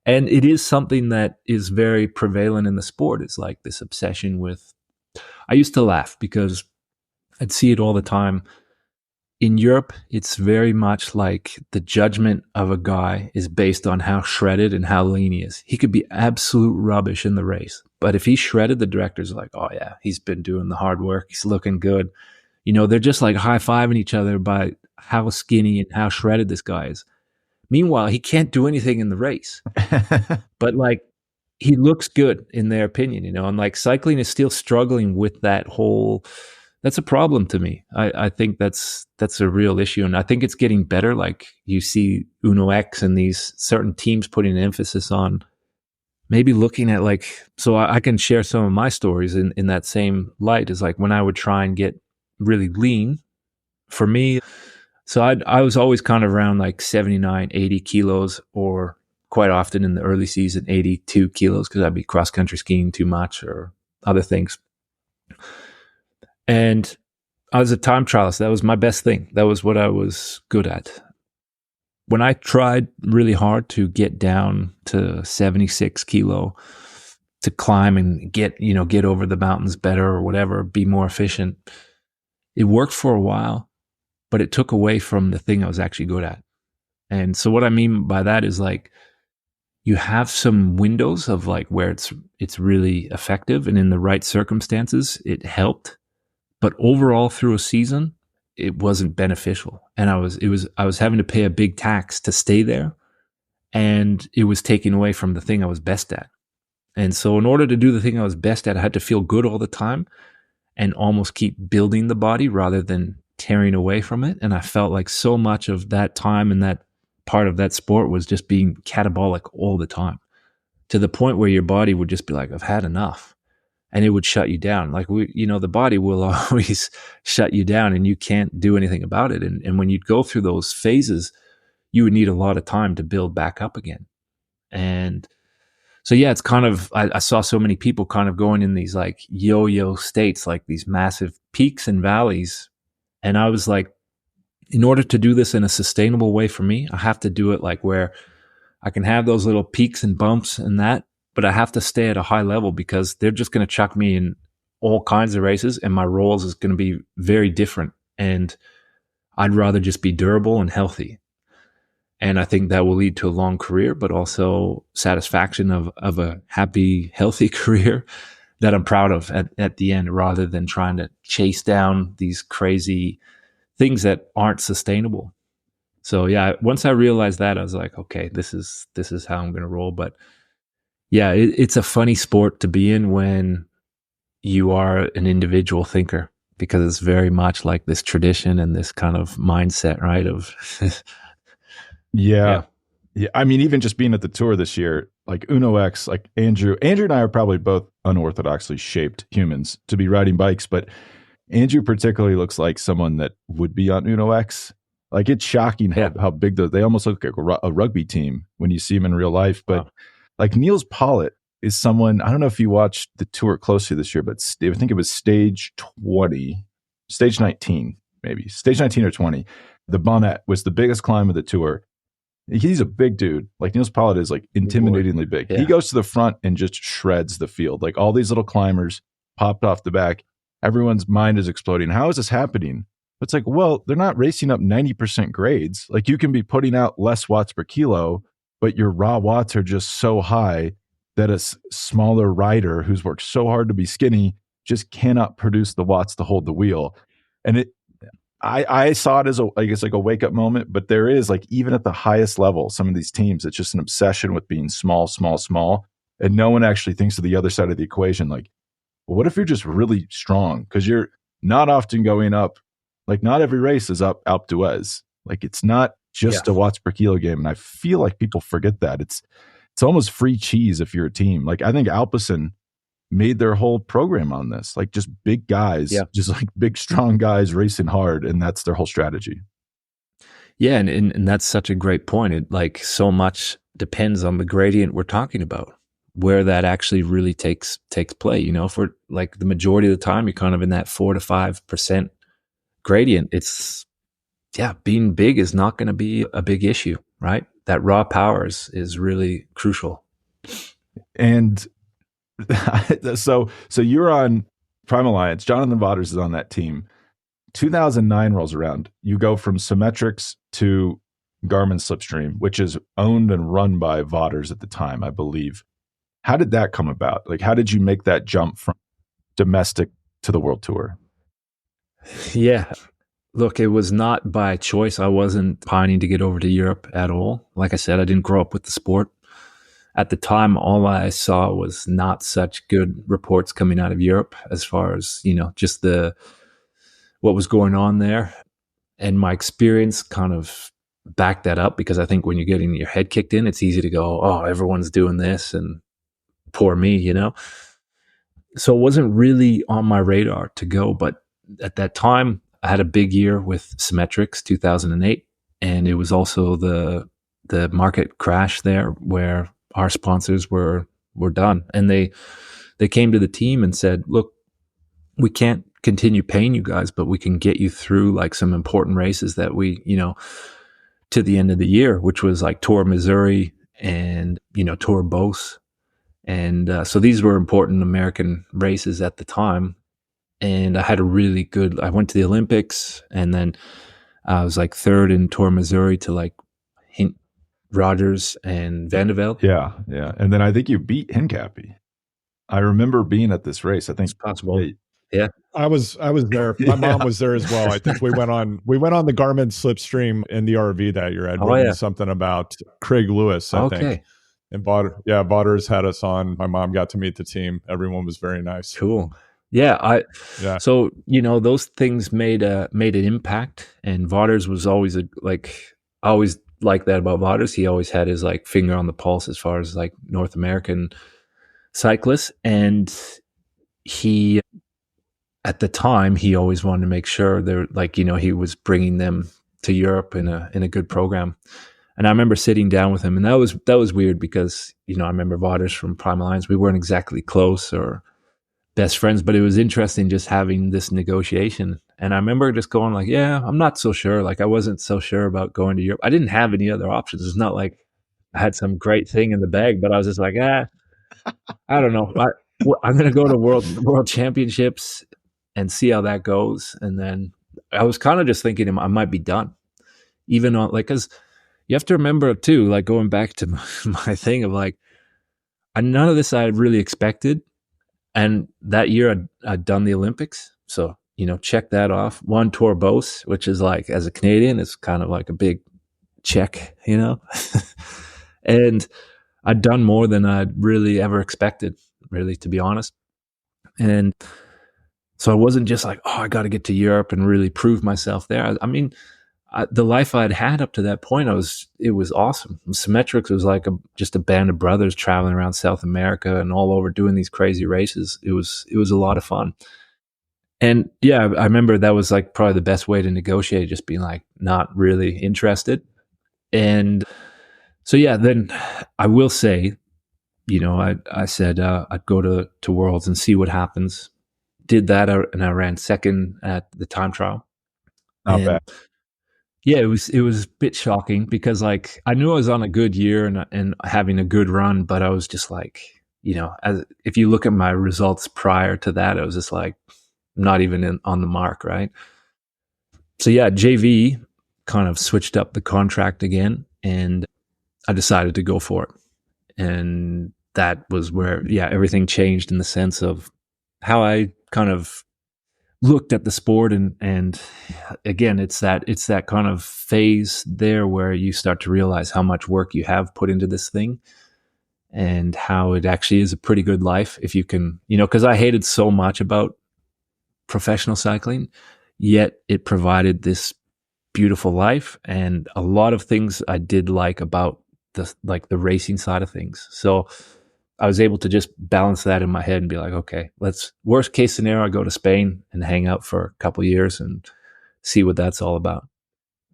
S3: And it is something that is very prevalent in the sport. It's like this obsession with, I used to laugh because I'd see it all the time. In Europe, it's very much like the judgment of a guy is based on how shredded and how lean he is. He could be absolute rubbish in the race, but if he's shredded, the director's like, oh yeah, he's been doing the hard work. He's looking good. They're just like high-fiving each other by how skinny and how shredded this guy is. Meanwhile, he can't do anything in the race, but like he looks good in their opinion, and like cycling is still struggling with that whole. That's a problem to me. I think that's a real issue. And I think it's getting better. Like you see Uno X and these certain teams putting an emphasis on maybe looking at like, so I can share some of my stories in that same light, is like when I would try and get really lean for me. So I was always kind of around like 79, 80 kilos, or quite often in the early season, 82 kilos, because I'd be cross country skiing too much or other things. And I was a time trialist. That was my best thing. That was what I was good at. When I tried really hard to get down to 76 kilo to climb and get over the mountains better or whatever, be more efficient, it worked for a while, but it took away from the thing I was actually good at. And so what I mean by that is like, you have some windows of like where it's really effective, and in the right circumstances, it helped. But overall through a season, it wasn't beneficial. And I was having to pay a big tax to stay there. And it was taken away from the thing I was best at. And so in order to do the thing I was best at, I had to feel good all the time and almost keep building the body rather than tearing away from it. And I felt like so much of that time and that part of that sport was just being catabolic all the time, to the point where your body would just be like, I've had enough. And it would shut you down. Like, the body will always shut you down and you can't do anything about it. And when you'd go through those phases, you would need a lot of time to build back up again. And so, yeah, it's kind of, I saw so many people kind of going in these like yo-yo states, like these massive peaks and valleys. And I was like, in order to do this in a sustainable way for me, I have to do it like where I can have those little peaks and bumps and that, but I have to stay at a high level because they're just going to chuck me in all kinds of races and my roles is going to be very different. And I'd rather just be durable and healthy. And I think that will lead to a long career, but also satisfaction of a happy, healthy career that I'm proud of at the end, rather than trying to chase down these crazy things that aren't sustainable. So yeah, once I realized that, I was like, okay, this is how I'm going to roll. But yeah, it's a funny sport to be in when you are an individual thinker, because it's very much like this tradition and this kind of mindset, right? Of
S1: Yeah. I mean, even just being at the tour this year, like Uno X, like Andrew and I are probably both unorthodoxly shaped humans to be riding bikes, but Andrew particularly looks like someone that would be on Uno X. Like, it's shocking how big they almost look like a rugby team when you see them in real life. But like Niels Pollitt is someone, I don't know if you watched the tour closely this year, but I think it was stage 19 maybe, stage 19 or 20. The Bonnet was the biggest climb of the tour. He's a big dude. Like, Niels Pollitt is like intimidatingly big. Yeah. He goes to the front and just shreds the field. Like, all these little climbers popped off the back. Everyone's mind is exploding. How is this happening? It's like, well, they're not racing up 90% grades. Like, you can be putting out less watts per kilo, but your raw watts are just so high that a smaller rider who's worked so hard to be skinny just cannot produce the watts to hold the wheel. And I saw it as like a wake up moment, but there is, like, even at the highest level, some of these teams, it's just an obsession with being small, and no one actually thinks of the other side of the equation. Like, well, what if you're just really strong? Because you're not often going up. Like, not every race is up Alpe d'Huez. Like, it's not just a watts per kilo game, and I feel like people forget that. It's almost free cheese if you're a team. Like, I think Alpecin made their whole program on this, like, just big guys, just like big, strong guys racing hard. And that's their whole strategy.
S3: Yeah. And that's such a great point. It, like, so much depends on the gradient we're talking about, where that actually really takes play. For like the majority of the time, you're kind of in that 4 to 5% gradient. It's, being big is not going to be a big issue, right? That raw power is really crucial.
S1: And so you're on Prime Alliance. Jonathan Vaughters is on that team. 2009 rolls around. You go from Symmetrics to Garmin Slipstream, which is owned and run by Vaughters at the time, I believe. How did that come about? Like, how did you make that jump from domestic to the World Tour?
S3: Yeah. Look, it was not by choice. I wasn't pining to get over to Europe at all. Like I said, I didn't grow up with the sport. At the time, all I saw was not such good reports coming out of Europe as far as, just what was going on there. And my experience kind of backed that up, because I think when you're getting your head kicked in, it's easy to go, oh, everyone's doing this and poor me, So it wasn't really on my radar to go. But at that time, I had a big year with Symmetrics, 2008. And it was also the market crash there where our sponsors were done. And they came to the team and said, look, we can't continue paying you guys, but we can get you through like some important races that we, to the end of the year, which was like Tour Missouri and, Tour Beauce. And so these were important American races at the time. And I had I went to the Olympics, and then I was like third in Tour Missouri to like Rogers and Vandeveld.
S1: Yeah. And then I think you beat Hincapie. I remember being at this race. I think
S3: it's possible. Yeah.
S2: I was there. My mom was there as well. I think we went on the Garmin Slipstream in the RV that year. I'd
S3: Oh,
S2: written
S3: yeah.
S2: something about Craig Lewis, I think.
S3: Okay.
S2: And Botters had us on. My mom got to meet the team. Everyone was very nice.
S3: Cool. Yeah.
S2: Yeah.
S3: So, those things made an impact, and Votters was always I always liked that about Votters. He always had his like finger on the pulse as far as like North American cyclists. And he, at the time, he always wanted to make sure they're like, he was bringing them to Europe in a good program. And I remember sitting down with him, and that was weird because, I remember Votters from Prime Alliance. We weren't exactly close or best friends, but it was interesting just having this negotiation. And I remember just going like, yeah, I'm not so sure. Like I wasn't so sure about going to Europe. I didn't have any other options. It's not like I had some great thing in the bag, but I was just like, I don't know. I'm going to go to world championships and see how that goes. And then I was kind of just thinking I might be done, even on like, cause you have to remember too, like going back to my thing of like, none of this I really expected. And that year I'd done the Olympics. So, check that off. Won Tour Beauce, which is like, as a Canadian, it's kind of like a big check, and I'd done more than I'd really ever expected, really, to be honest. And so I wasn't just like, I got to get to Europe and really prove myself there. I mean, the life I'd had up to that point, it was awesome. Symmetrics was like just a band of brothers traveling around South America and all over doing these crazy races. It was a lot of fun. And yeah, I remember that was like probably the best way to negotiate, just being like not really interested. And so yeah, then I will say, I said I'd go to Worlds and see what happens. Did that, and I ran second at the time trial.
S2: Not bad.
S3: Yeah, it was a bit shocking because like I knew I was on a good year and having a good run, but I was just like, if you look at my results prior to that, I was just like not even on the mark, right? So yeah, JV kind of switched up the contract again, and I decided to go for it. And that was where everything changed in the sense of how I kind of looked at the sport, and again, it's that kind of phase there where you start to realize how much work you have put into this thing and how it actually is a pretty good life if you can, because I hated so much about professional cycling, yet it provided this beautiful life and a lot of things I did like about the racing side of things. So I was able to just balance that in my head and be like, okay, worst case scenario, I go to Spain and hang out for a couple of years and see what that's all about.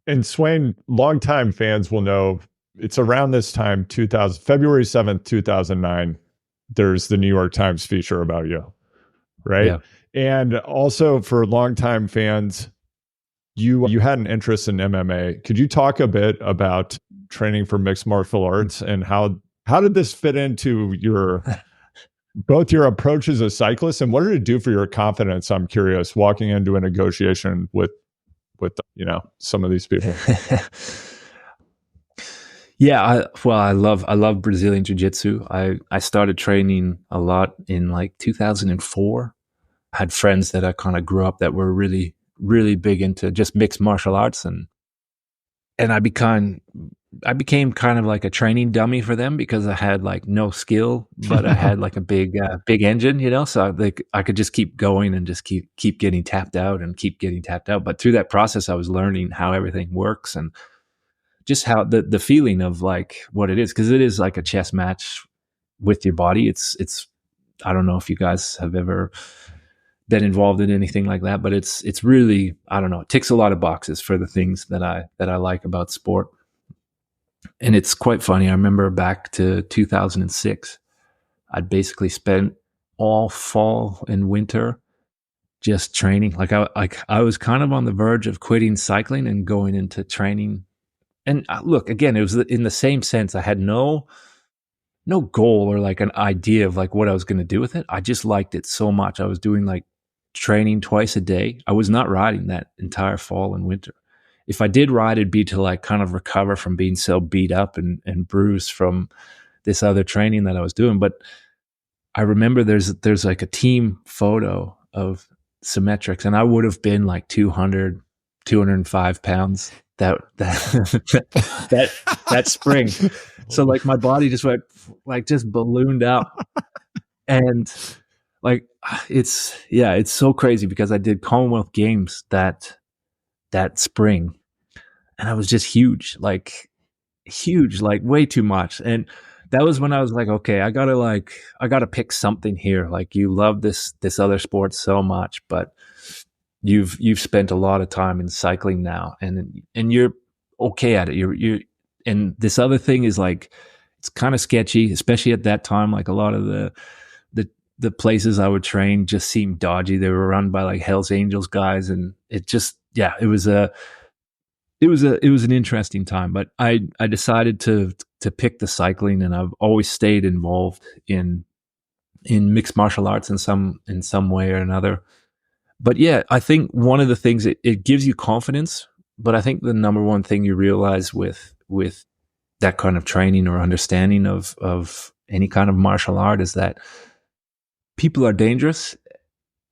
S2: And Svein, longtime fans will know it's around this time, February 7th, 2009, there's the New York Times feature about you, right?
S3: Yeah.
S2: And also for longtime fans, you had an interest in MMA. Could you talk a bit about training for mixed martial arts and how did this fit into both your approach as a cyclist and what did it do for your confidence? I'm curious, walking into a negotiation with some of these people.
S3: Yeah, I love Brazilian Jiu-Jitsu. I started training a lot in like 2004. I had friends that I kind of grew up that were really, really big into just mixed martial arts, and I became kind of like a training dummy for them because I had like no skill, but I had like a big engine, so I could just keep going and just keep getting tapped out and keep getting tapped out. But through that process, I was learning how everything works and just how the feeling of like what it is, because it is like a chess match with your body. It's I don't know if you guys have ever been involved in anything like that, but it's really, I don't know, it ticks a lot of boxes for the things that I like about sport. And it's quite funny. I remember back to 2006, I'd basically spent all fall and winter just training. I was kind of on the verge of quitting cycling and going into training. And look, again, it was in the same sense. I had no goal or like an idea of like what I was going to do with it. I just liked it so much. I was doing like training twice a day. I was not riding that entire fall and winter. If I did ride, it'd be to like kind of recover from being so beat up and bruised from this other training that I was doing. But I remember there's like a team photo of symmetrics, and I would have been like 200, 205 pounds that spring. So like my body just went like just ballooned out. And like it's so crazy because I did Commonwealth Games that spring, and I was just huge, like way too much. And that was when I was like, okay, I gotta pick something here. Like, you love this other sport so much, but you've spent a lot of time in cycling now, and you're okay at it. You're and this other thing is like, it's kind of sketchy, especially at that time. Like, a lot of the places I would train just seemed dodgy. They were run by like Hell's Angels guys, and it just, it was an interesting time. But I decided to pick the cycling, and I've always stayed involved in mixed martial arts in some way or another. But yeah, I think one of the things, it gives you confidence, but I think the number one thing you realize with that kind of training or understanding of any kind of martial art is that people are dangerous,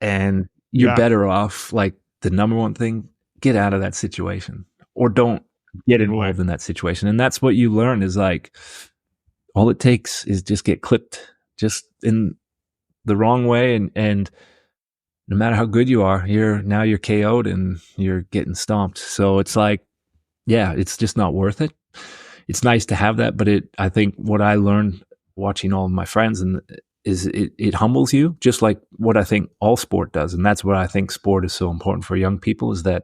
S3: and you're better off, like, the number one thing, get out of that situation, or don't get involved in that situation. And that's what you learn, is like, all it takes is just get clipped just in the wrong way, and no matter how good you are, you're KO'd and you're getting stomped. So it's like, it's just not worth it. It's nice to have that, but I think what I learned watching all of my friends is it humbles you, just like what I think all sport does. And that's what I think sport is so important for young people, is that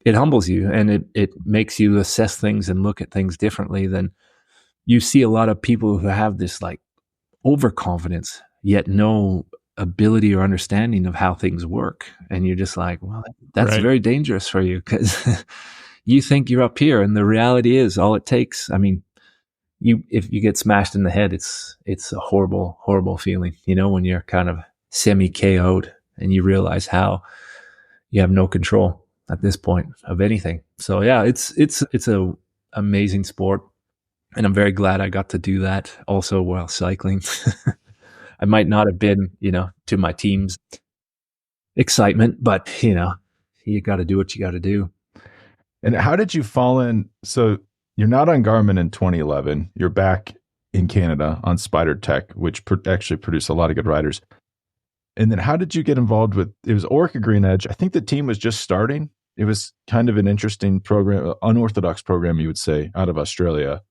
S3: it humbles you, and it makes you assess things and look at things differently. Than you see a lot of people who have this like overconfidence, yet no ability or understanding of how things work. And you're just like, well, that's very dangerous for you, because you think you're up here, and the reality is, all it takes, I mean, if you get smashed in the head, it's a horrible, horrible feeling, when you're kind of semi KO'd and you realize how you have no control at this point of anything. So yeah, it's a amazing sport, and I'm very glad I got to do that also while cycling. I might not have been, to my team's excitement, but you got to do what you got to do.
S1: And how did you fall in? So you're not on Garmin in 2011. You're back in Canada on Spider Tech, which actually produced a lot of good riders. And then how did you get involved with, it was Orca Green Edge. I think the team was just starting. It was kind of an interesting program, unorthodox program, you would say, out of Australia.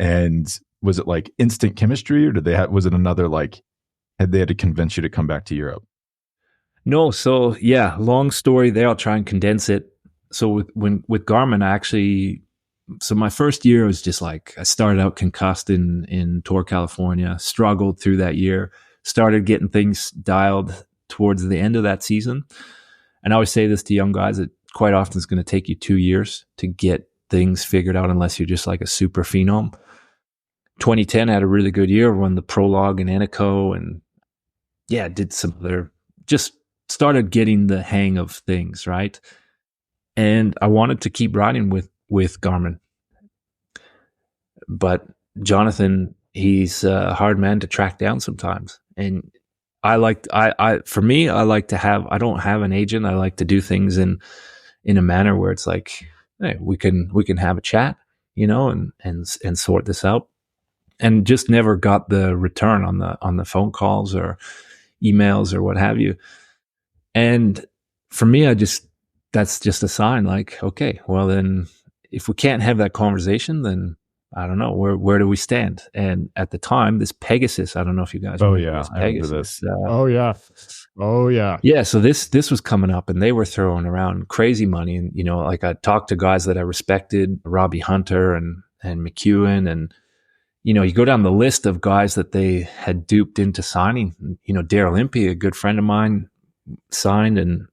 S1: And was it like instant chemistry, or was it another, like, they had to convince you to come back to Europe?
S3: No. So yeah, long story there. I'll try and condense it. So with Garmin, so my first year was just like, I started out concussed in Tour, California, struggled through that year, started getting things dialed towards the end of that season. And I always say this to young guys, that quite often it's going to take you 2 years to get things figured out, unless you're just like a super phenom. 2010 I had a really good year, won the Prologue and Anaco, and did some other, just started getting the hang of things, right? And I wanted to keep riding with Garmin. But Jonathan, he's a hard man to track down sometimes. And for me, I like to have, I don't have an agent. I like to do things in a manner where it's like, hey, we can have a chat, and sort this out. And just never got the return on the phone calls or emails or what have you. And for me, that's just a sign, like, okay, well then, if we can't have that conversation, then I don't know, where do we stand? And at the time, this Pegasus, I don't know if you guys
S1: remember this Pegasus.
S3: Yeah, so this was coming up, and they were throwing around crazy money. And like, I talked to guys that I respected, Robbie Hunter and McEwen, and you go down the list of guys that they had duped into signing. Daryl Impey, a good friend of mine, signed, and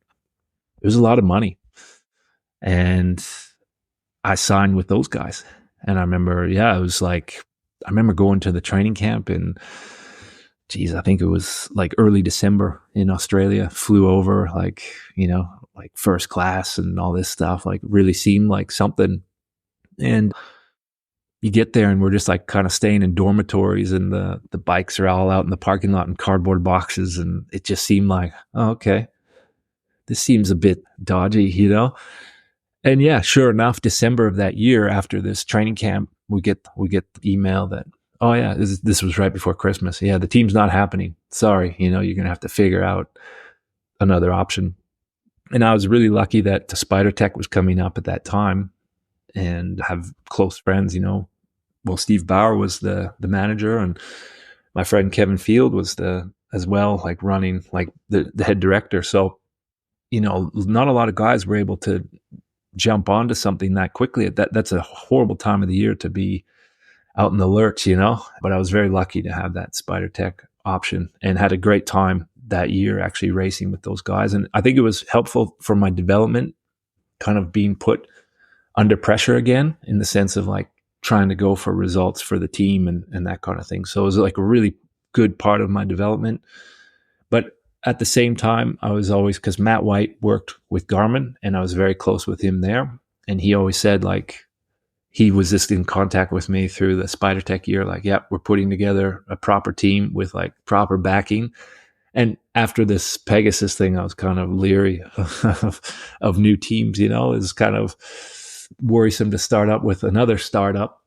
S3: it was a lot of money. And I signed with those guys. And I remember, it was like, I remember going to the training camp, and I think it was like early December in Australia, flew over, like, like first class and all this stuff, like really seemed like something. And you get there, and we're just like kind of staying in dormitories, and the bikes are all out in the parking lot in cardboard boxes. And it just seemed like, oh, okay, this seems a bit dodgy, you know? And yeah, sure enough, December of that year after this training camp, we get the email that, oh yeah, this was right before Christmas. Yeah, the team's not happening. Sorry, you know, you're going to have to figure out another option. And I was really lucky that Spider Tech was coming up at that time and have close friends, you know. Well, Steve Bauer was the manager, and my friend Kevin Field was as well, like running like the head director. So, you know, not a lot of guys were able to jump onto something that quickly. That's a horrible time of the year to be out in the lurch, you know. But I was very lucky to have that Spider Tech option and had a great time that year actually racing with those guys. And I think it was helpful for my development, kind of being put under pressure again, in the sense of like trying to go for results for the team and that kind of thing. So it was like a really good part of my development. But at the same time, I was always, because Matt White worked with Garmin and I was very close with him there. And he always said, like, he was just in contact with me through the Spider Tech year, like, yeah, we're putting together a proper team with like proper backing. And after this Pegasus thing, I was kind of leery of new teams, you know. It's kind of worrisome to start up with another startup.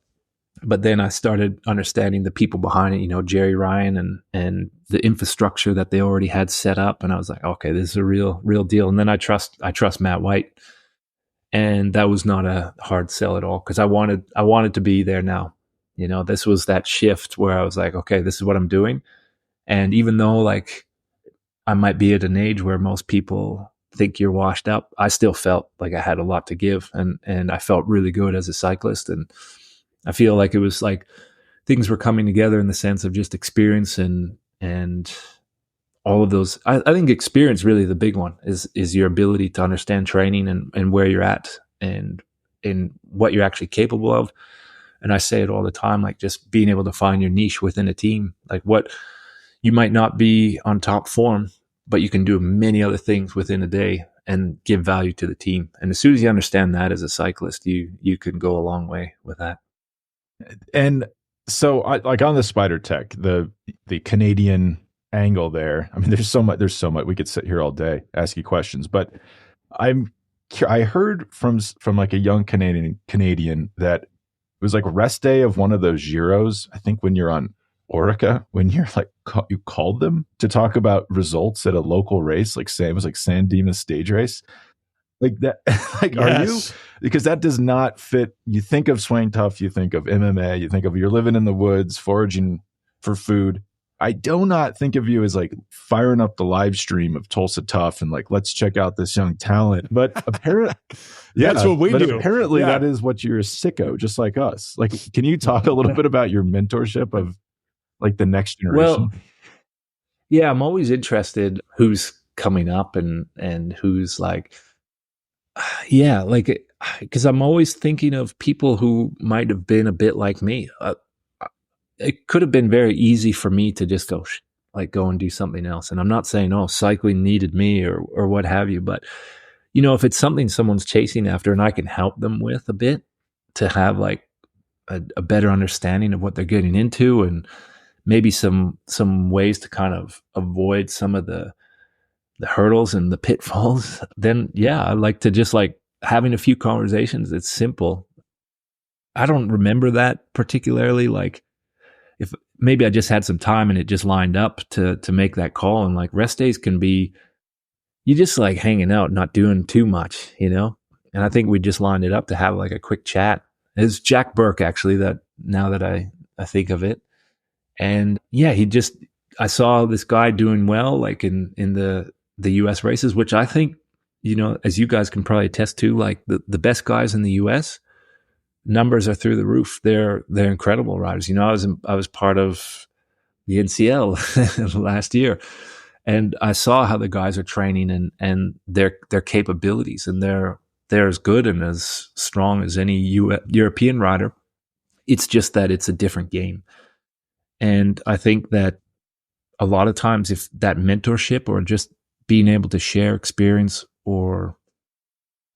S3: But then I started understanding the people behind it, you know, Jerry Ryan and the infrastructure that they already had set up. And I was like, okay, this is a real deal. And then I trust Matt White. And that was not a hard sell at all, because I wanted to be there now. You know, this was that shift where I was like, okay, this is what I'm doing. And even though like I might be at an age where most people think you're washed up, I still felt like I had a lot to give, and I felt really good as a cyclist. And I feel like it was like things were coming together in the sense of just experience and all of those. I think experience, really the big one, is your ability to understand training and where you're at and what you're actually capable of. And I say it all the time, like just being able to find your niche within a team, like what you might not be on top form, but you can do many other things within a day and give value to the team. And as soon as you understand that as a cyclist, you can go a long way with that.
S1: And so like on the Spider Tech, the Canadian angle there, I mean, there's so much, we could sit here all day, ask you questions, but I heard from like a young Canadian that it was like rest day of one of those Giros, I think when you're on Orica, when you're like, you called them to talk about results at a local race, like say it was like San Dimas stage race, like that. Like, yes. Are you, because that does not fit. You think of Svein Tuft, you think of MMA, you think of you're living in the woods, foraging for food. I do not think of you as like firing up the live stream of Tulsa Tough and like, let's check out this young talent. But apparently, yeah,
S2: that's what we do.
S1: Apparently, that is what you're a sicko, just like us. Like, can you talk a little bit about your mentorship of like the next generation?
S3: Well, yeah, I'm always interested who's coming up and who's like, yeah, like, because I'm always thinking of people who might have been a bit like me. It could have been very easy for me to just go and do something else. And I'm not saying, oh, cycling needed me or what have you, but you know, if it's something someone's chasing after and I can help them with a bit to have like a better understanding of what they're getting into and maybe some ways to kind of avoid some of the hurdles and the pitfalls, then yeah, I like to just like having a few conversations. It's simple. I don't remember that particularly. Like if maybe I just had some time and it just lined up to make that call. And like rest days can be, you just like hanging out, not doing too much, you know? And I think we just lined it up to have like a quick chat. It's Jack Burke, actually, that now that I think of it. And yeah, I saw this guy doing well, like in the US races, which I think, you know, as you guys can probably attest to, like the best guys in the US, numbers are through the roof. They're incredible riders. You know, I was part of the NCL last year, and I saw how the guys are training and their capabilities, and they're as good and as strong as any European rider. It's just that it's a different game. And I think that a lot of times, if that mentorship or just being able to share experience, or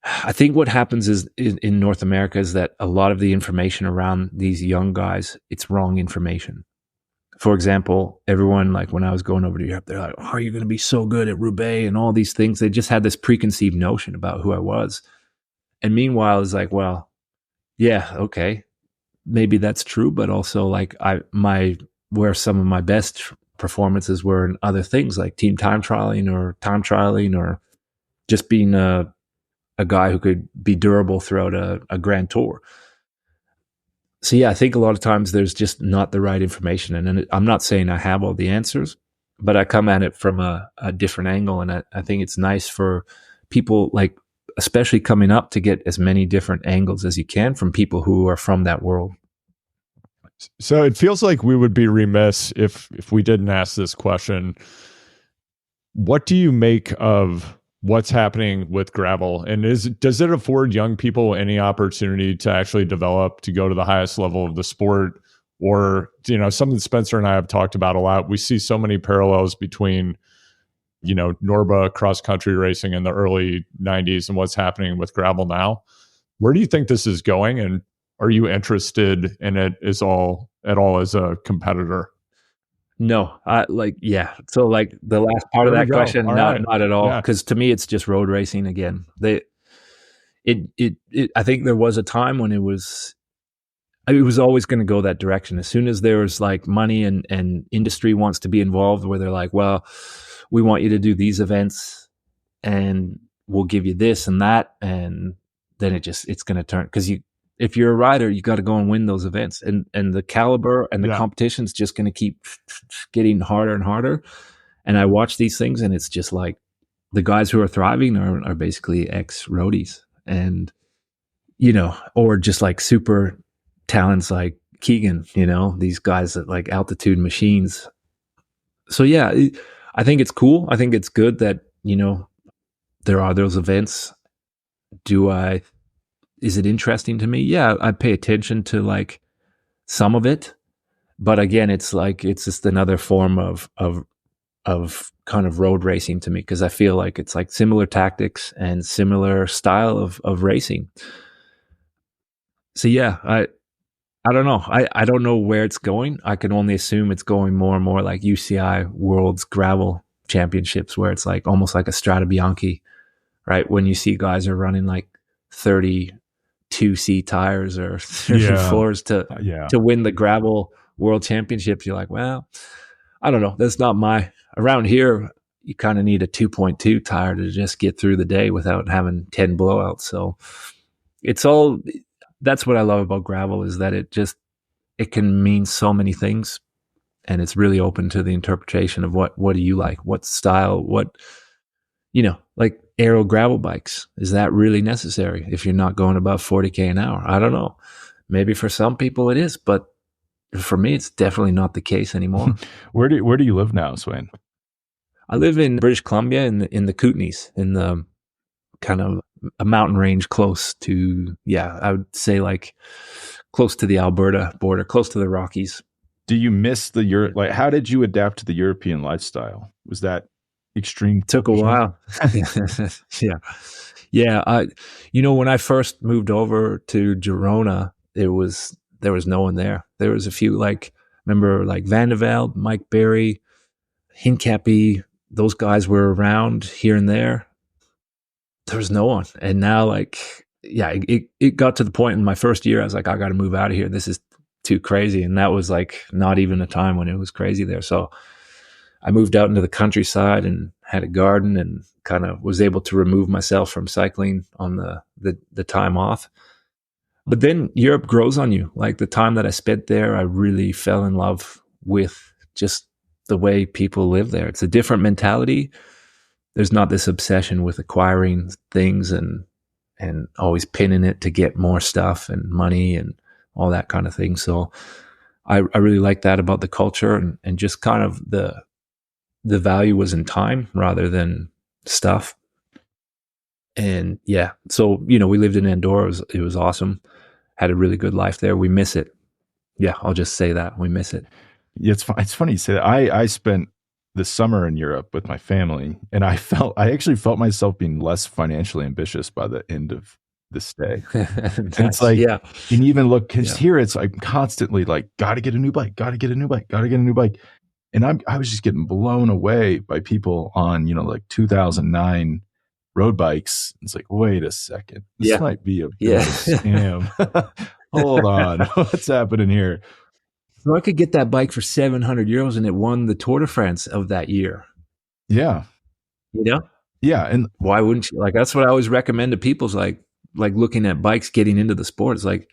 S3: I think what happens is in North America is that a lot of the information around these young guys, it's wrong information. For example, everyone, like when I was going over to Europe, they're like, "Oh, are you going to be so good at Roubaix and all these things?" They just had this preconceived notion about who I was. And meanwhile, it's like, well, yeah, okay, maybe that's true, but also like where some of my best performances were in other things like team time trialing or just being a guy who could be durable throughout a grand tour. So yeah, I think a lot of times there's just not the right information. And I'm not saying I have all the answers, but I come at it from a different angle. And I think it's nice for people, like, especially coming up, to get as many different angles as you can from people who are from that world.
S2: So it feels like we would be remiss if we didn't ask this question. What do you make of what's happening with gravel, and does it afford young people any opportunity to actually develop to go to the highest level of the sport? Or, something Spencer and I have talked about a lot. We see so many parallels between, Norba cross country racing in the early 90s and what's happening with gravel now. Where do you think this is going? And are you interested in it at all as a competitor?
S3: No, yeah. So like the last part of that question, not at all. Because to me, it's just road racing again. I think there was a time when it was always going to go that direction. As soon as there was like money and industry wants to be involved, where they're like, well, we want you to do these events and we'll give you this and that. And then it's going to turn, because if you're a rider, you got to go and win those events, and the caliber and the competition's just going to keep getting harder and harder. And I watch these things, and it's just like the guys who are thriving are basically ex roadies, and or just like super talents like Keegan, these guys that like altitude machines. So yeah, I think it's cool. I think it's good that there are those events. Is it interesting to me? Yeah, I pay attention to like some of it, but again, it's just another form of kind of road racing to me, because I feel like it's like similar tactics and similar style of racing. So yeah, I don't know. I don't know where it's going. I can only assume it's going more and more like UCI World's Gravel Championships, where it's like almost like a Strada Bianchi, right? When you see guys are running like 32C tires or 34s to win the gravel world championships, you're like, well, I don't know. That's not around here. You kind of need a 2.2 tire to just get through the day without having 10 blowouts. So that's what I love about gravel, is that it can mean so many things, and it's really open to the interpretation of what do you like, what style, like aero gravel bikes. Is that really necessary if you're not going above 40K an hour? I don't know. Maybe for some people it is, but for me, it's definitely not the case anymore.
S1: Where do you live now, Svein?
S3: I live in British Columbia in the Kootenays, in the kind of a mountain range close to, I would say like close to the Alberta border, close to the Rockies.
S1: Do you miss how did you adapt to the European lifestyle? Was that extreme?
S3: Took a while. Yeah. When I first moved over to Girona, there was no one there. There was a few, like, remember like Van de Velde, Mike Berry, Hincapie, those guys were around here and there. There was no one. And now, like, it got to the point in my first year, I was like, I got to move out of here. This is too crazy. And that was like not even a time when it was crazy there. So I moved out into the countryside and had a garden, and kind of was able to remove myself from cycling on the time off. But then Europe grows on you. Like the time that I spent there, I really fell in love with just the way people live there. It's a different mentality. There's not this obsession with acquiring things and always pinning it to get more stuff and money and all that kind of thing. So I really like that about the culture, and just kind of the value was in time rather than stuff. And so, we lived in Andorra. It was awesome. Had a really good life there. We miss it. Yeah, I'll just say that. We miss it.
S1: Yeah, it's funny you say that. I spent the summer in Europe with my family, and I actually felt myself being less financially ambitious by the end of this day.
S3: Nice.
S1: And it's like,
S3: yeah.
S1: and even look, because
S3: Yeah.
S1: here it's like constantly like, got to get a new bike, got to get a new bike, got to get a new bike. And I was just getting blown away by people on, like 2009 road bikes. It's like, wait a second, this
S3: Yeah.
S1: might be a bit of a scam. Hold on, what's happening here?
S3: So I could get that bike for 700 euros and it won the Tour de France of that year.
S1: Yeah.
S3: You know?
S1: Yeah. And
S3: Why wouldn't you? Like, that's what I always recommend to people is like looking at bikes, getting into the sport. It's like,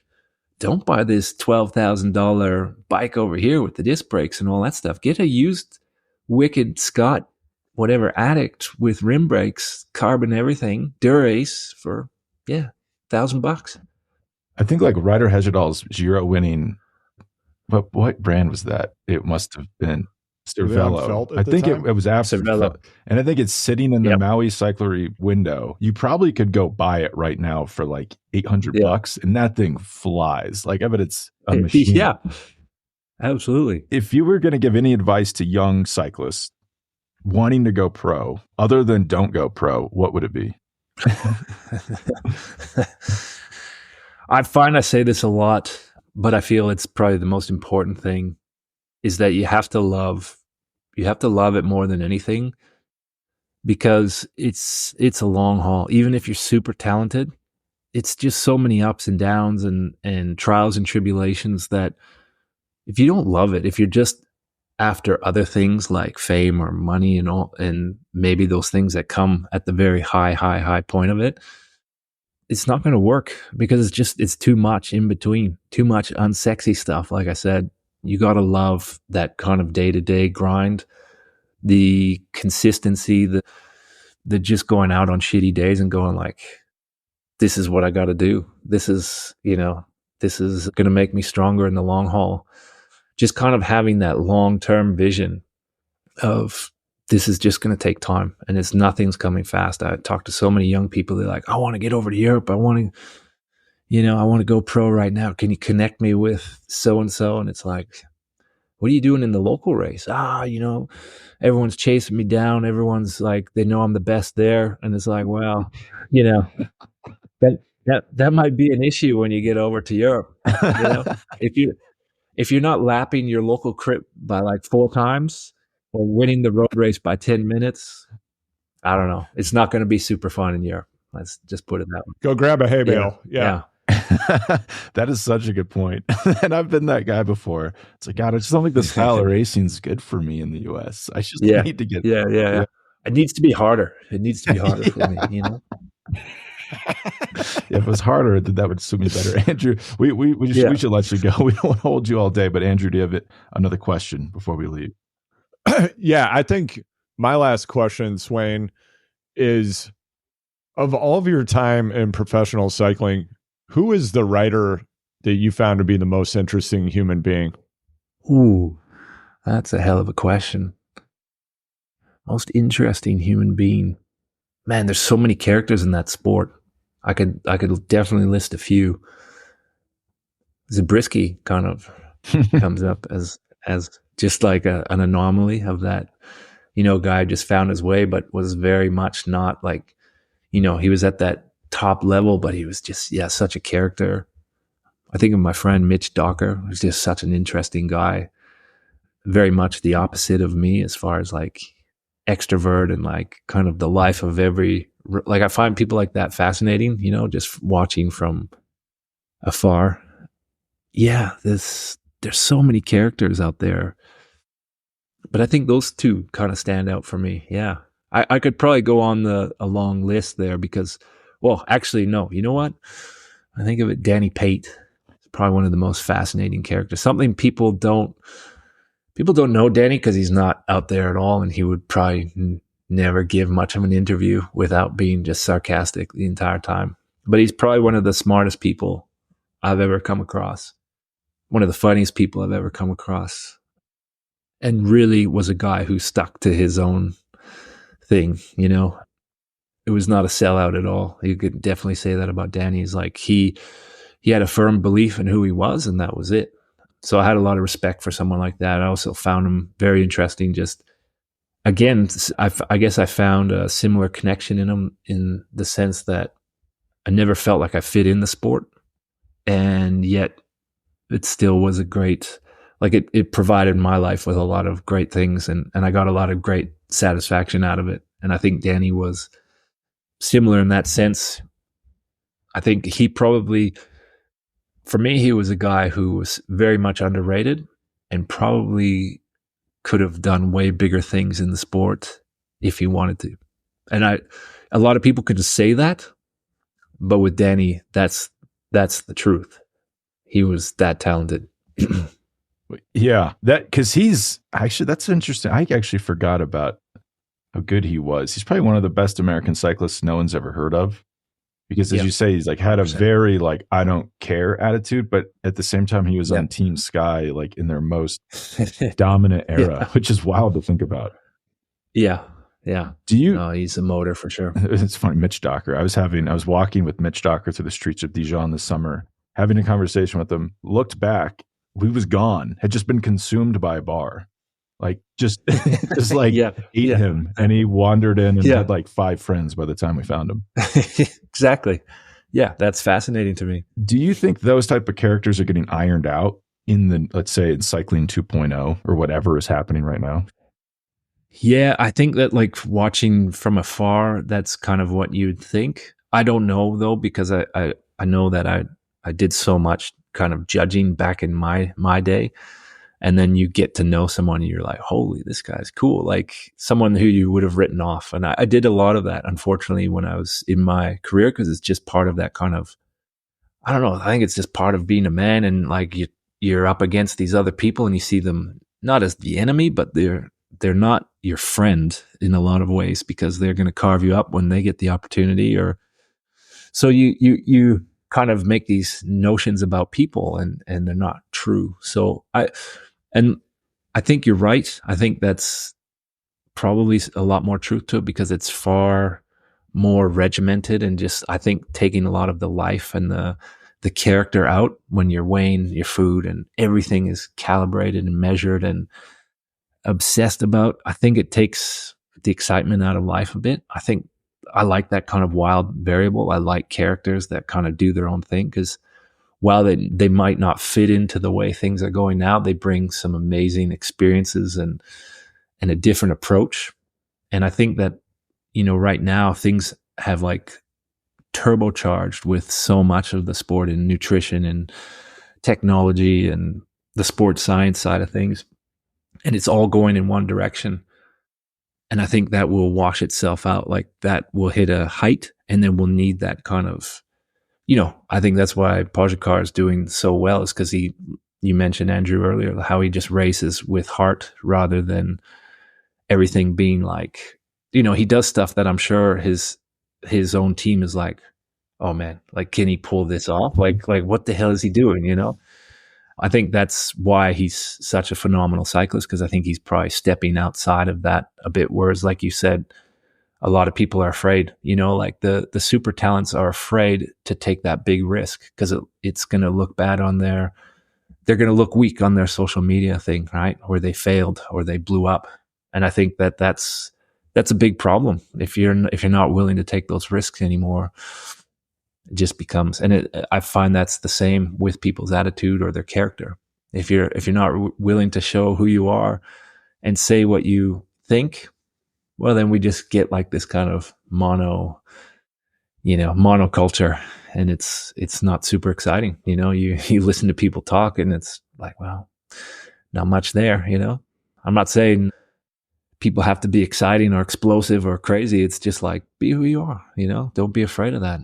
S3: don't buy this $12,000 bike over here with the disc brakes and all that stuff. Get a used Wicked Scott, whatever, Addict with rim brakes, carbon everything, Dura-Ace for, $1,000.
S1: I think like Ryder Hesjedal's Giro winning, but what brand was that? It must have been Cervelo. I think it was after
S3: Cervelo.
S1: And I think it's sitting in the Maui Cyclery window. You probably could go buy it right now for like $800, and that thing flies. Like, I bet it's a machine.
S3: Yeah, absolutely.
S1: If you were going to give any advice to young cyclists wanting to go pro, other than don't go pro, what would it be?
S3: I find I say this a lot, but I feel it's probably the most important thing is that you have to love it more than anything, because it's a long haul. Even if you're super talented, it's just so many ups and downs and trials and tribulations that if you don't love it, if you're just after other things like fame or money and all, and maybe those things that come at the very high point of it, it's not going to work, because it's too much in between, too much unsexy stuff. Like I said, you got to love that kind of day-to-day grind, the consistency, the just going out on shitty days and going like, this is what I got to do. This is going to make me stronger in the long haul. Just kind of having that long-term vision of this is just going to take time and nothing's coming fast. I talk to so many young people. They're like, I want to get over to Europe. I want to go pro right now. Can you connect me with so-and-so? And it's like, what are you doing in the local race? Everyone's chasing me down. Everyone's like, they know I'm the best there. And it's like, well, that might be an issue when you get over to Europe. If you're not lapping your local crit by like 4 times or winning the road race by 10 minutes, I don't know. It's not going to be super fun in Europe. Let's just put it that way.
S2: Go grab a hay bale. Yeah.
S1: That is such a good point. And I've been that guy before. It's like, God, I just don't think the style of racing is good for me in the US. I just need to get
S3: Yeah. It needs to be harder. It needs to be harder for me,
S1: If it was harder, then that would suit me better. Andrew, we should let you go. We don't want to hold you all day, but Andrew, do you have another question before we leave?
S2: Yeah, I think my last question, Svein, is, of all of your time in professional cycling, who is the rider that you found to be the most interesting human being?
S3: Ooh, that's a hell of a question. Most interesting human being. Man, there's so many characters in that sport. I could definitely list a few. Zabriskie kind of comes up as just like an anomaly of that, guy just found his way, but was very much not like, he was at that top level, but he was just, such a character. I think of my friend Mitch Docker, who's just such an interesting guy. Very much the opposite of me as far as like extrovert and like kind of the life of I find people like that fascinating, just watching from afar. Yeah, there's so many characters out there. But I think those two kind of stand out for me. Yeah. I could probably go on a long list there because, well, actually, no. You know what? I think of it, Danny Pate. It's probably one of the most fascinating characters. Something people don't know Danny because he's not out there at all, and he would probably never give much of an interview without being just sarcastic the entire time. But he's probably one of the smartest people I've ever come across. One of the funniest people I've ever come across. And really was a guy who stuck to his own thing, It was not a sellout at all. You could definitely say that about Danny. He's like, he had a firm belief in who he was, and that was it. So I had a lot of respect for someone like that. I also found him very interesting. Just, again, I guess I found a similar connection in him in the sense that I never felt like I fit in the sport, and yet it still was a great, like it provided my life with a lot of great things, and I got a lot of great satisfaction out of it. And I think Danny was similar in that sense. I think he probably, for me, he was a guy who was very much underrated and probably could have done way bigger things in the sport if he wanted to. And a lot of people could just say that, but with Danny, that's the truth. He was that talented.
S1: Yeah, because he's actually, that's interesting. I actually forgot about how good he was. He's probably one of the best American cyclists no one's ever heard of. Because as you say, he's like had a 100%. Very like, I don't care attitude, but at the same time, he was on Team Sky, like in their most dominant era, which is wild to think about.
S3: Yeah. Yeah. He's a motor for sure.
S1: It's funny. Mitch Docker. I was walking with Mitch Docker through the streets of Dijon this summer, having a conversation with him, looked back, he was gone, had just been consumed by a bar. Like just like ate him, and he wandered in and had like 5 friends by the time we found him.
S3: Exactly. Yeah, that's fascinating to me.
S1: Do you think those type of characters are getting ironed out in the, let's say, in cycling 2.0 or whatever is happening right now?
S3: Yeah, I think that like watching from afar, that's kind of what you'd think. I don't know though, because I know that I did so much kind of judging back in my day. And then you get to know someone and you're like, holy, this guy's cool. Like someone who you would have written off. And I did a lot of that, unfortunately, when I was in my career, because it's just part of that kind of, I don't know, I think it's just part of being a man. And like you're up against these other people and you see them not as the enemy, but they're not your friend in a lot of ways, because they're going to carve you up when they get the opportunity. Or so you kind of make these notions about people and they're not true. So I think you're right. I think that's probably a lot more truth to it, because it's far more regimented and just, I think, taking a lot of the life and the character out when you're weighing your food and everything is calibrated and measured and obsessed about. I think it takes the excitement out of life a bit. I think I like that kind of wild variable. I like characters that kind of do their own thing, because while they might not fit into the way things are going now, they bring some amazing experiences and a different approach. And I think that, right now things have like turbocharged with so much of the sport and nutrition and technology and the sports science side of things. And it's all going in one direction. And I think that will wash itself out. Like that will hit a height, and then we'll need that kind of, I think that's why Pogačar is doing so well, is because you mentioned, Andrew, earlier, how he just races with heart rather than everything being like, he does stuff that I'm sure his own team is like, oh man, like, can he pull this off? Like what the hell is he doing? I think that's why he's such a phenomenal cyclist, because I think he's probably stepping outside of that a bit. Whereas, like you said, a lot of people are afraid, like the super talents are afraid to take that big risk, because it's going to look bad on they're going to look weak on their social media thing, right? Or they failed or they blew up. And I think that's a big problem. If you're not willing to take those risks anymore, it just becomes, and I find that's the same with people's attitude or their character. If you're not willing to show who you are and say what you think, well, then we just get like this kind of monoculture, and it's not super exciting. You listen to people talk and it's like, well, not much there. I'm not saying people have to be exciting or explosive or crazy. It's just like, be who you are, don't be afraid of that.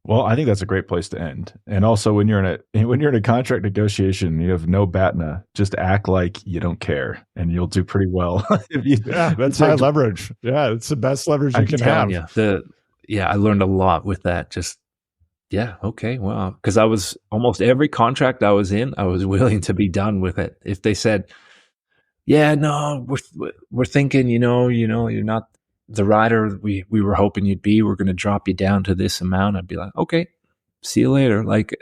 S1: Well, I think that's a great place to end. And also, when you're in a contract negotiation, you have no BATNA. Just act like you don't care, and you'll do pretty well.
S2: That's high leverage. Yeah, it's the best leverage you can have.
S3: I learned a lot with that. Just okay, wow. Because I was almost every contract I was in, I was willing to be done with it. If they said, "Yeah, no, we're thinking, you're not the rider we were hoping you'd be, we're going to drop you down to this amount," I'd be like, okay, see you later. Like,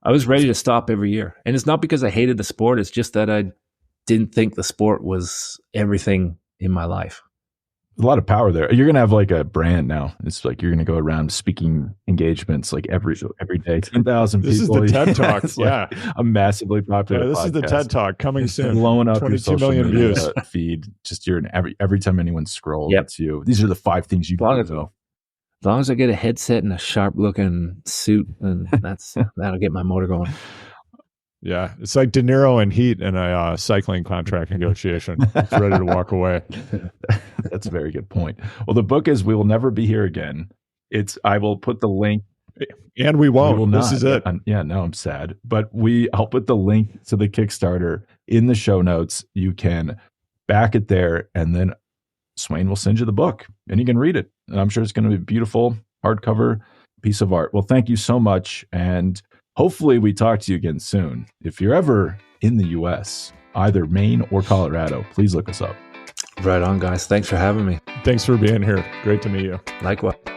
S3: I was ready to stop every year. And it's not because I hated the sport. It's just that I didn't think the sport was everything in my life.
S1: a lot of power there. You're going to have like a brand now. It's like you're going to go around speaking engagements like every day, 10,000 people.
S2: This is the TED Talk.
S1: It's
S2: yeah.
S1: like a massively popular
S2: this
S1: podcast.
S2: is the TED Talk coming soon.
S1: Blowing up your
S2: 22
S1: social
S2: million
S1: media
S2: views.
S1: feed. Just you're in every time anyone scrolls,
S3: Yep.
S1: it's you. These are the 5 things you do.
S3: As long as I get a headset and a sharp looking suit, and that'll get my motor going.
S2: Yeah, it's like De Niro in Heat in a cycling contract negotiation. It's ready to walk away.
S1: That's a very good point. Well, the book is We Will Never Be Here Again. I will put the link.
S2: And we won't.
S1: We will
S2: this
S1: not.
S2: is it.
S1: No, I'm sad. But I'll put the link to the Kickstarter in the show notes. You can back it there, and then Svein will send you the book, and you can read it. And I'm sure it's going to be a beautiful hardcover piece of art. Well, thank you so much, and hopefully we talk to you again soon. If you're ever in the U.S., either Maine or Colorado, please look us up.
S3: Right on, guys. Thanks for having me.
S2: Thanks for being here. Great to meet you.
S3: Likewise.